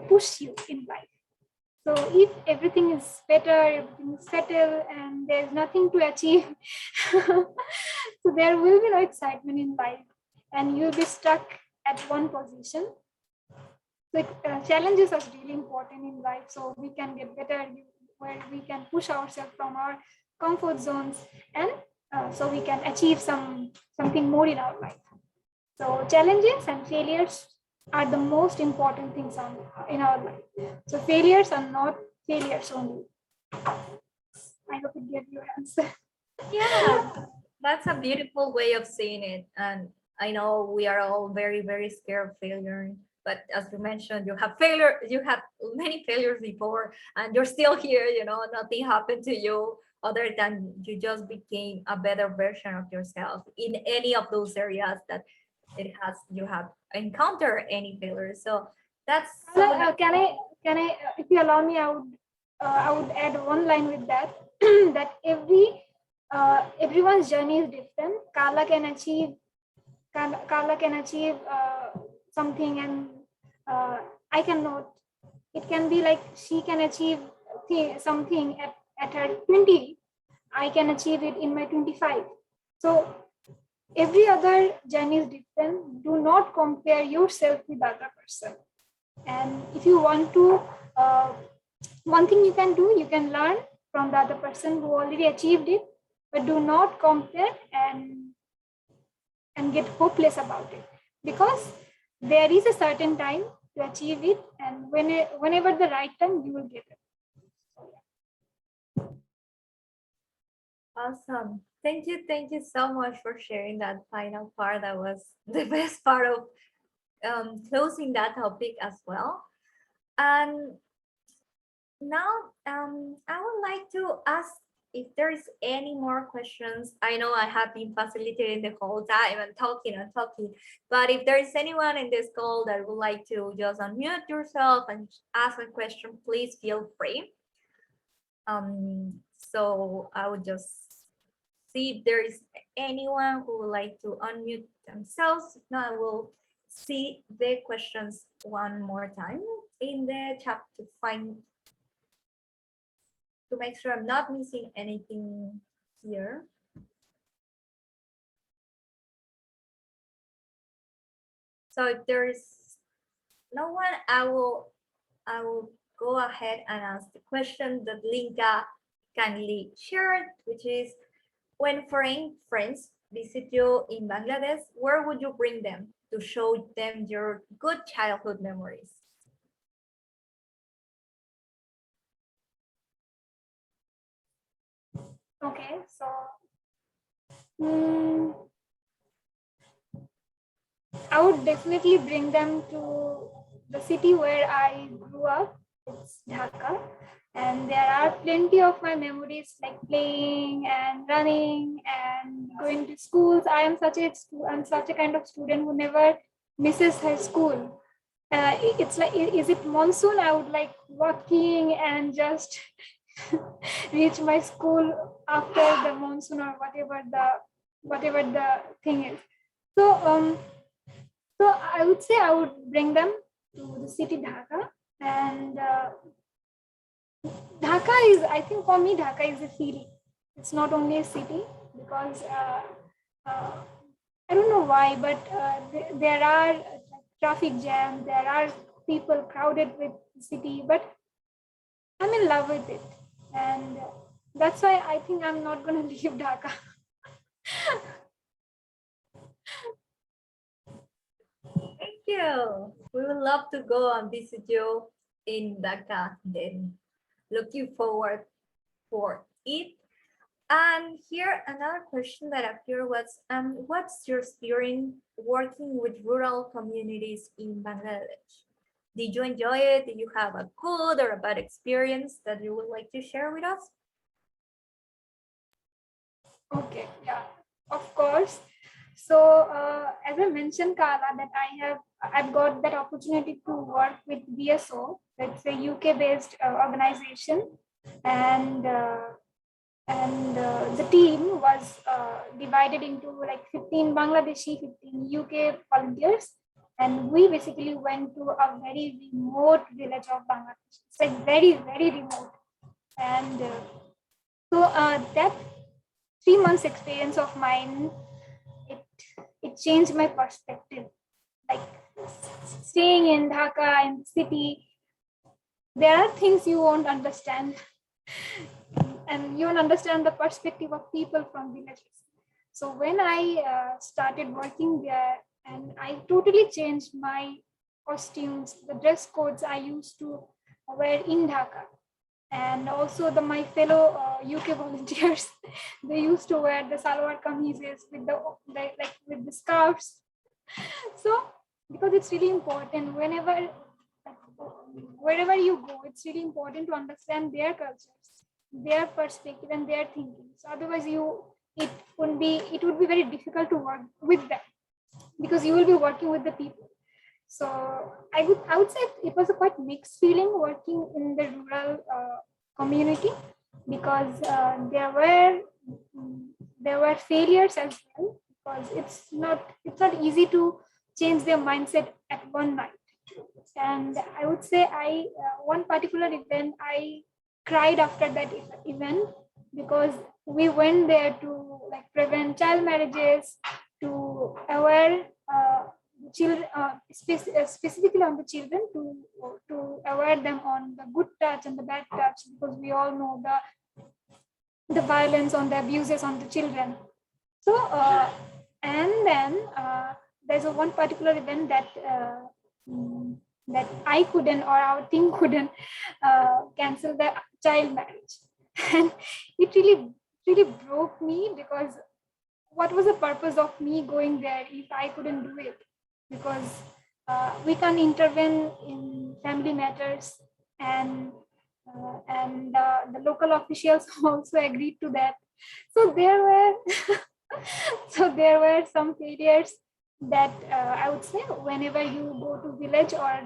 push you in life. So if everything is better, everything is settled, and there's nothing to achieve, so there will be no excitement in life, and you'll be stuck at one position. So challenges are really important in life, so we can get better, where we can push ourselves from our comfort zones, and so we can achieve something more in our life. So challenges and failures are the most important things in our life. So failures are not failures only. I hope it gave you an answer. Yeah, that's a beautiful way of saying it. And I know we are all very, very scared of failure. But as you mentioned, you had many failures before, and you're still here, nothing happened to you other than you just became a better version of yourself in any of those areas that you have encountered any failure. So that's so nice. If you allow me, I would add one line with that, that everyone's journey is different. Carla can achieve something, and I cannot. It can be like she can achieve something at her 20. I can achieve it in my 25. So every other journey is different. Do not compare yourself with the other person. And if you want to, one thing you can do, you can learn from the other person who already achieved it, but do not compare and get hopeless about it, because there is a certain time to achieve it, and whenever the right time, you will get it. Awesome. Thank you so much for sharing that final part. That was the best part of closing that topic as well. And now I would like to ask if there is any more questions. I know I have been facilitating the whole time and talking, but if there is anyone in this call that would like to just unmute yourself and ask a question, please feel free. So I would just see if there is anyone who would like to unmute themselves. If not, I will see the questions one more time in the chat to make sure I'm not missing anything here. So if there is no one, I will go ahead and ask the question that Linka kindly shared, which is, when foreign friends visit you in Bangladesh, where would you bring them to show them your good childhood memories? Okay, so I would definitely bring them to the city where I grew up. It's Dhaka. And there are plenty of my memories, like playing and running and going to schools. I'm such a kind of student who never misses her school. It's like, is it monsoon? I would like walking and just reach my school after the monsoon or whatever the thing is. So I would say I would bring them to the city Dhaka, and Dhaka is, I think for me, Dhaka is a feeling. It's not only a city, because I don't know why, but there are traffic jams, there are people crowded with the city, but I'm in love with it. And that's why I think I'm not going to leave Dhaka. Thank you. We would love to go and visit you in Dhaka then. Looking forward for it. And here another question that appeared was, what's your experience working with rural communities in Bangladesh? Did you enjoy it? Did you have a good or a bad experience that you would like to share with us? Okay, yeah, of course. So as I mentioned, Carla, that I've got that opportunity to work with BSO. That's a UK-based organization, and the team was divided into like 15 Bangladeshi, 15 UK volunteers, And we basically went to a very remote village of Bangladesh. It's like very, very remote. And that 3 months experience of mine, it, it changed my perspective. Like staying in Dhaka, in the city, there are things you won't understand. And you won't understand the perspective of people from villages. So when I started working there, and I totally changed my costumes, the dress codes I used to wear in Dhaka. And also my fellow UK volunteers, they used to wear the salwar kameezes with with the scarves. So because it's really important wherever you go, it's really important to understand their cultures, their perspective, and their thinking. So otherwise, it would be very difficult to work with them, because you will be working with the people. So I would say it was a quite mixed feeling working in the rural community, because there were failures as well, because it's not easy to change their mindset at one night. And I would say one particular event, I cried after that event, because we went there to like prevent child marriages, to aware children, specifically on the children, to aware them on the good touch and the bad touch, because we all know the violence on the abuses on the children. So and then there's one particular event that I couldn't, or our team couldn't cancel the child marriage. And it really broke me, because what was the purpose of me going there if I couldn't do it? Because we can intervene in family matters, and the local officials also agreed to that. So there were there were some failures that I would say whenever you go to village or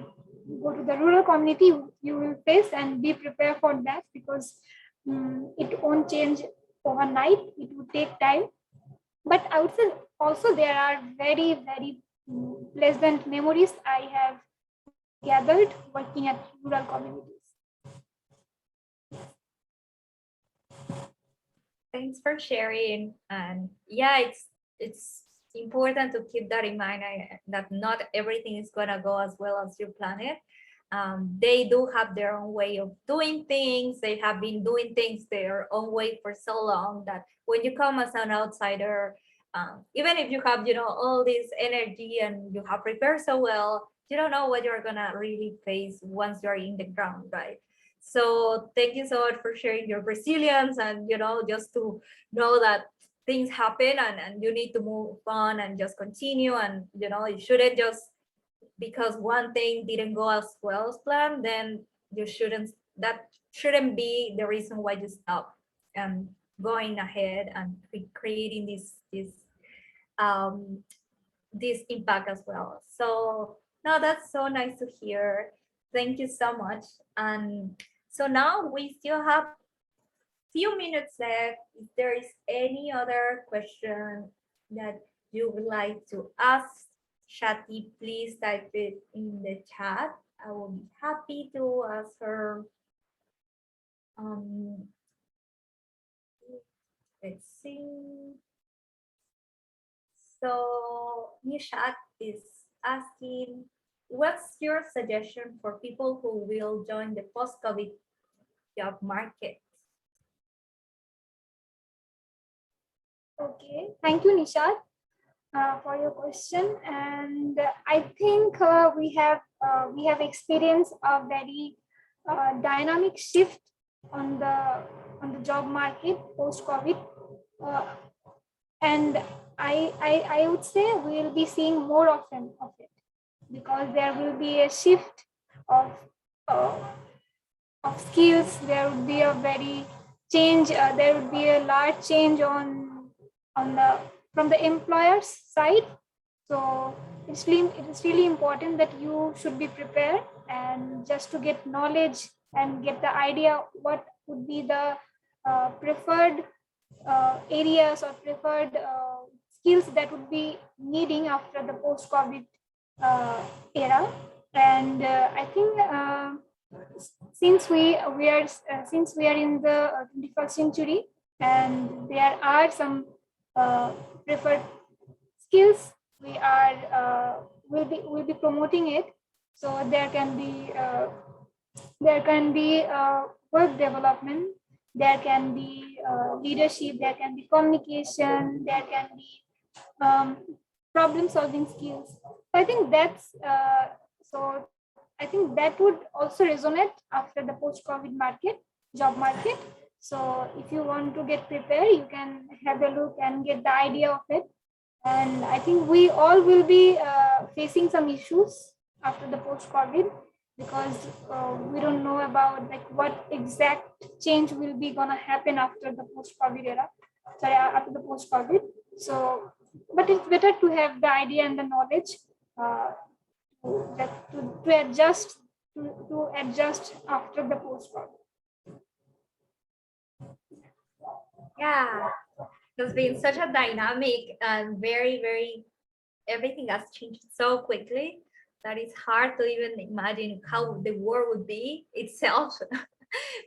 go to the rural community, you will face, and be prepared for that, because it won't change overnight. It will take time. But I would say also there are very, very pleasant memories I have gathered working at rural communities. Thanks for sharing. And yeah, it's important to keep that in mind, that not everything is gonna go as well as you plan it. They do have their own way of doing things. They have been doing things their own way for so long that when you come as an outsider, even if you have all this energy and you have prepared so well, you don't know what you're gonna really face once you're in the ground, right? So thank you so much for sharing your resilience, and just to know that things happen, and you need to move on and just continue, and you shouldn't just, because one thing didn't go as well as planned, then that shouldn't be the reason why you stop going ahead and creating this impact as well. So no, that's so nice to hear. Thank you so much. And so now we still have few minutes left. If there is any other question that you would like to ask Shathy, please type it in the chat. I will be happy to answer. Let's see. So Nishat is asking, what's your suggestion for people who will join the post-COVID job market? Okay, thank you, Nishat, for your question. And I think we have experienced a very dynamic shift on the job market post-COVID, and I would say we'll be seeing more often of it, because there will be a shift of skills. There would be a very change. There would be a large change on the from the employer's side. So it is really important that you should be prepared, and just to get knowledge and get the idea what would be the preferred areas or preferred skills that would be needing after the post-COVID era, and I think since we are in the 21st century, and there are some preferred skills, we are will be promoting it. So there can be work development, there can be leadership, there can be communication, there can be um, problem solving skills. I think that's so I think that would also resonate after the post COVID job market. So if you want to get prepared, you can have a look and get the idea of it. And I think we all will be facing some issues after the post COVID, because we don't know about like what exact change will be gonna happen after the post COVID era. Sorry, after the post COVID. So, but it's better to have the idea and the knowledge uh, to adjust to adjust after the post COVID. Yeah, it's been such a dynamic and very everything has changed so quickly that it's hard to even imagine how the world would be itself.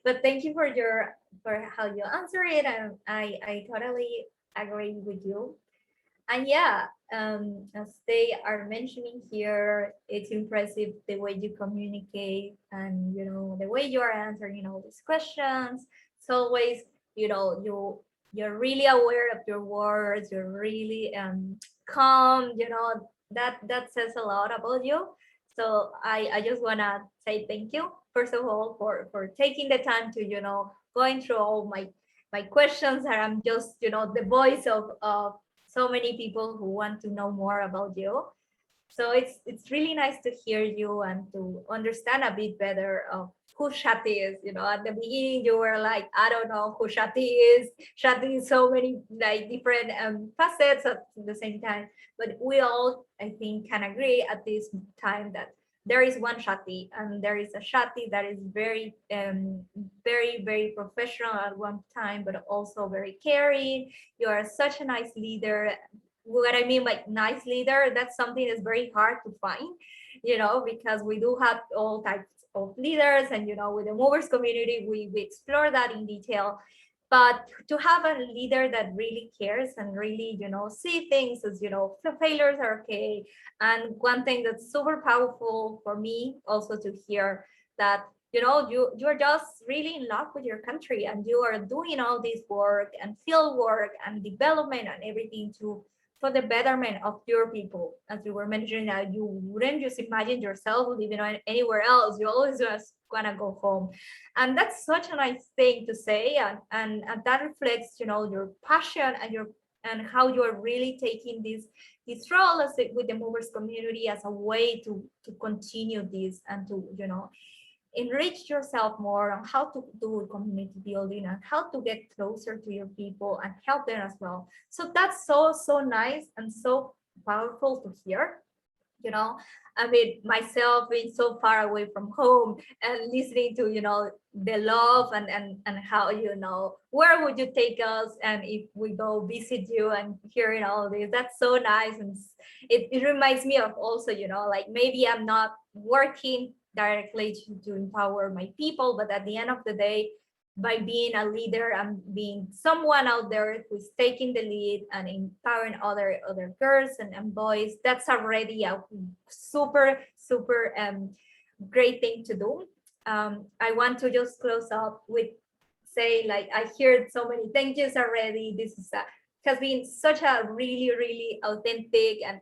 But thank you for how you answer it, and I totally agree with you. And yeah, as they are mentioning here, it's impressive the way you communicate, and the way you are answering all these questions. It's always, you're really aware of your words. You're really calm. That says a lot about you. So I just wanna say thank you first of all for taking the time to going through all my questions, and I'm just the voice of so many people who want to know more about you. So it's really nice to hear you and to understand a bit better of who Shathy is. At the beginning you were like, I don't know who Shathy is. Shathy is so many like different facets at the same time. But we all, I think, can agree at this time that there is one Shathy, and there is a Shathy that is very professional at one time, but also very caring. You are such a nice leader. What I mean by nice leader, that's something that's very hard to find, because we do have all types of leaders, and with the movers community, we explore that in detail. But to have a leader that really cares and really, see things as, failures are okay. And one thing that's super powerful for me also to hear that you're just really in love with your country, and you are doing all this work and field work and development and everything for the betterment of your people. As you were mentioning, that you wouldn't just imagine yourself living anywhere else. You always just wanna go home, and that's such a nice thing to say. And that reflects, your passion and how you are really taking this role with the movers community as a way to continue this, and to enrich yourself more on how to do community building and how to get closer to your people and help them as well. So that's so nice and so powerful to hear. I mean, myself being so far away from home and listening to the love and how where would you take us, and if we go visit you and hearing all this, that's so nice. And it reminds me of also like maybe I'm not working directly to empower my people, but at the end of the day, by being a leader and being someone out there who's taking the lead and empowering other girls and boys, that's already a super great thing to do. I want to just close up with say, like, I heard so many thank yous already. This has been such a really authentic and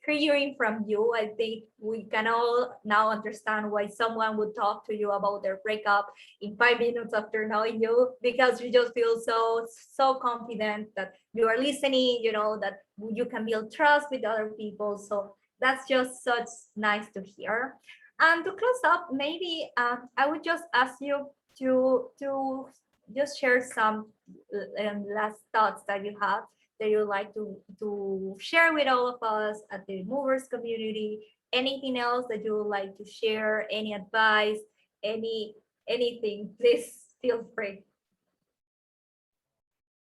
hearing from you. I think we can all now understand why someone would talk to you about their breakup in 5 minutes after knowing you, because you just feel so confident that you are listening, that you can build trust with other people. So that's just such nice to hear. And to close up, maybe I would just ask you to just share some last thoughts that you have, that you like to share with all of us at the movers community. Anything else that you would like to share? Any advice? Anything? Please feel free.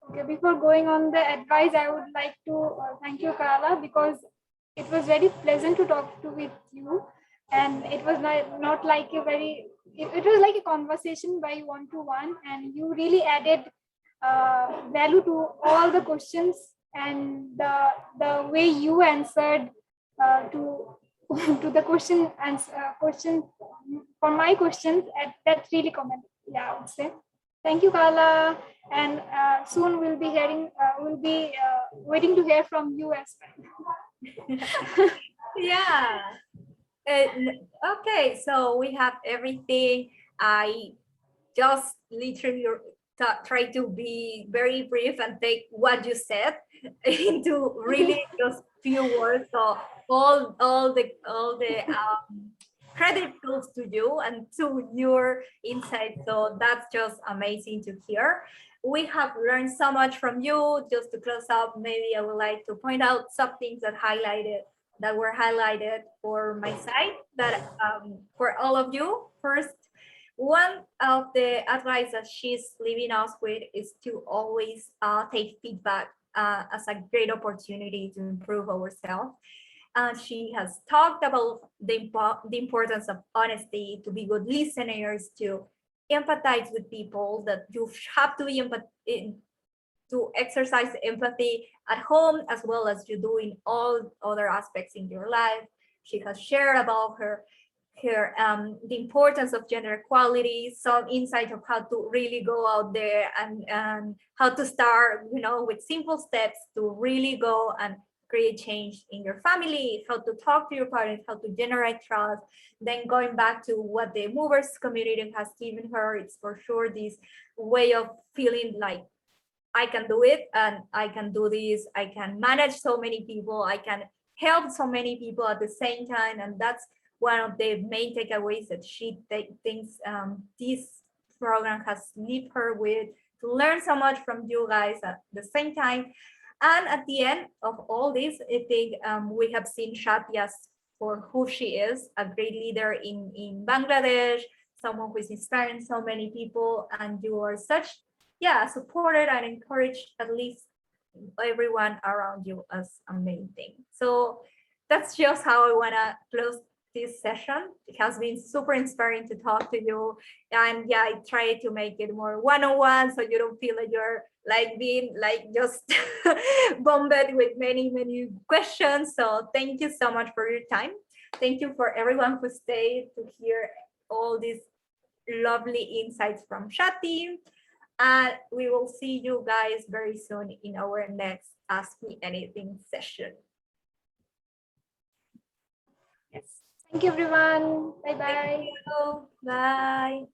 Okay, before going on the advice, I would like to thank you, Karala, because It was very pleasant to talk to with you, and it was not like a very. It was like a conversation by one to one, and you really added value to all the questions, and the way you answered to to the question for my questions. That's really commendable. Yeah, I would say. Thank you, Carla, and soon we'll be waiting to hear from you as well. Yeah. Okay, so we have everything. I just literally try to be very brief and take what you said into really just few words. So all the credit goes to you and to your insight. So that's just amazing to hear. We have learned so much from you. Just to close up, maybe I would like to point out some things that were highlighted for my side, that for all of you. First, one of the advice that she's leaving us with is to always take feedback as a great opportunity to improve ourselves. And she has talked about the importance of honesty, to be good listeners, to empathize with people, that you have to be to exercise empathy at home as well as you do in all other aspects in your life. She has shared about her the importance of gender equality, some insight of how to really go out there and how to start, with simple steps to really go and create change in your family, how to talk to your parents, how to generate trust. Then going back to what the movers community has given her, it's for sure this way of feeling like I can do it and I can do this, I can manage so many people, I can help so many people at the same time. And that's one of the main takeaways that she thinks this program has left her with, to learn so much from you guys at the same time. And at the end of all this, I think we have seen Shathy as for who she is, a great leader in Bangladesh, someone who is inspiring so many people, and you are such, supported and encouraged at least everyone around you as a main thing. So that's just how I want to close this session. It has been super inspiring to talk to you, and I try to make it more one-on-one, so you don't feel like you're like being like just bombarded with many questions. So thank you so much for your time. Thank you for everyone who stayed to hear all these lovely insights from Shathy. And we will see you guys very soon in our next Ask Me Anything session. Yes. Thank you, everyone. Bye-bye. Bye.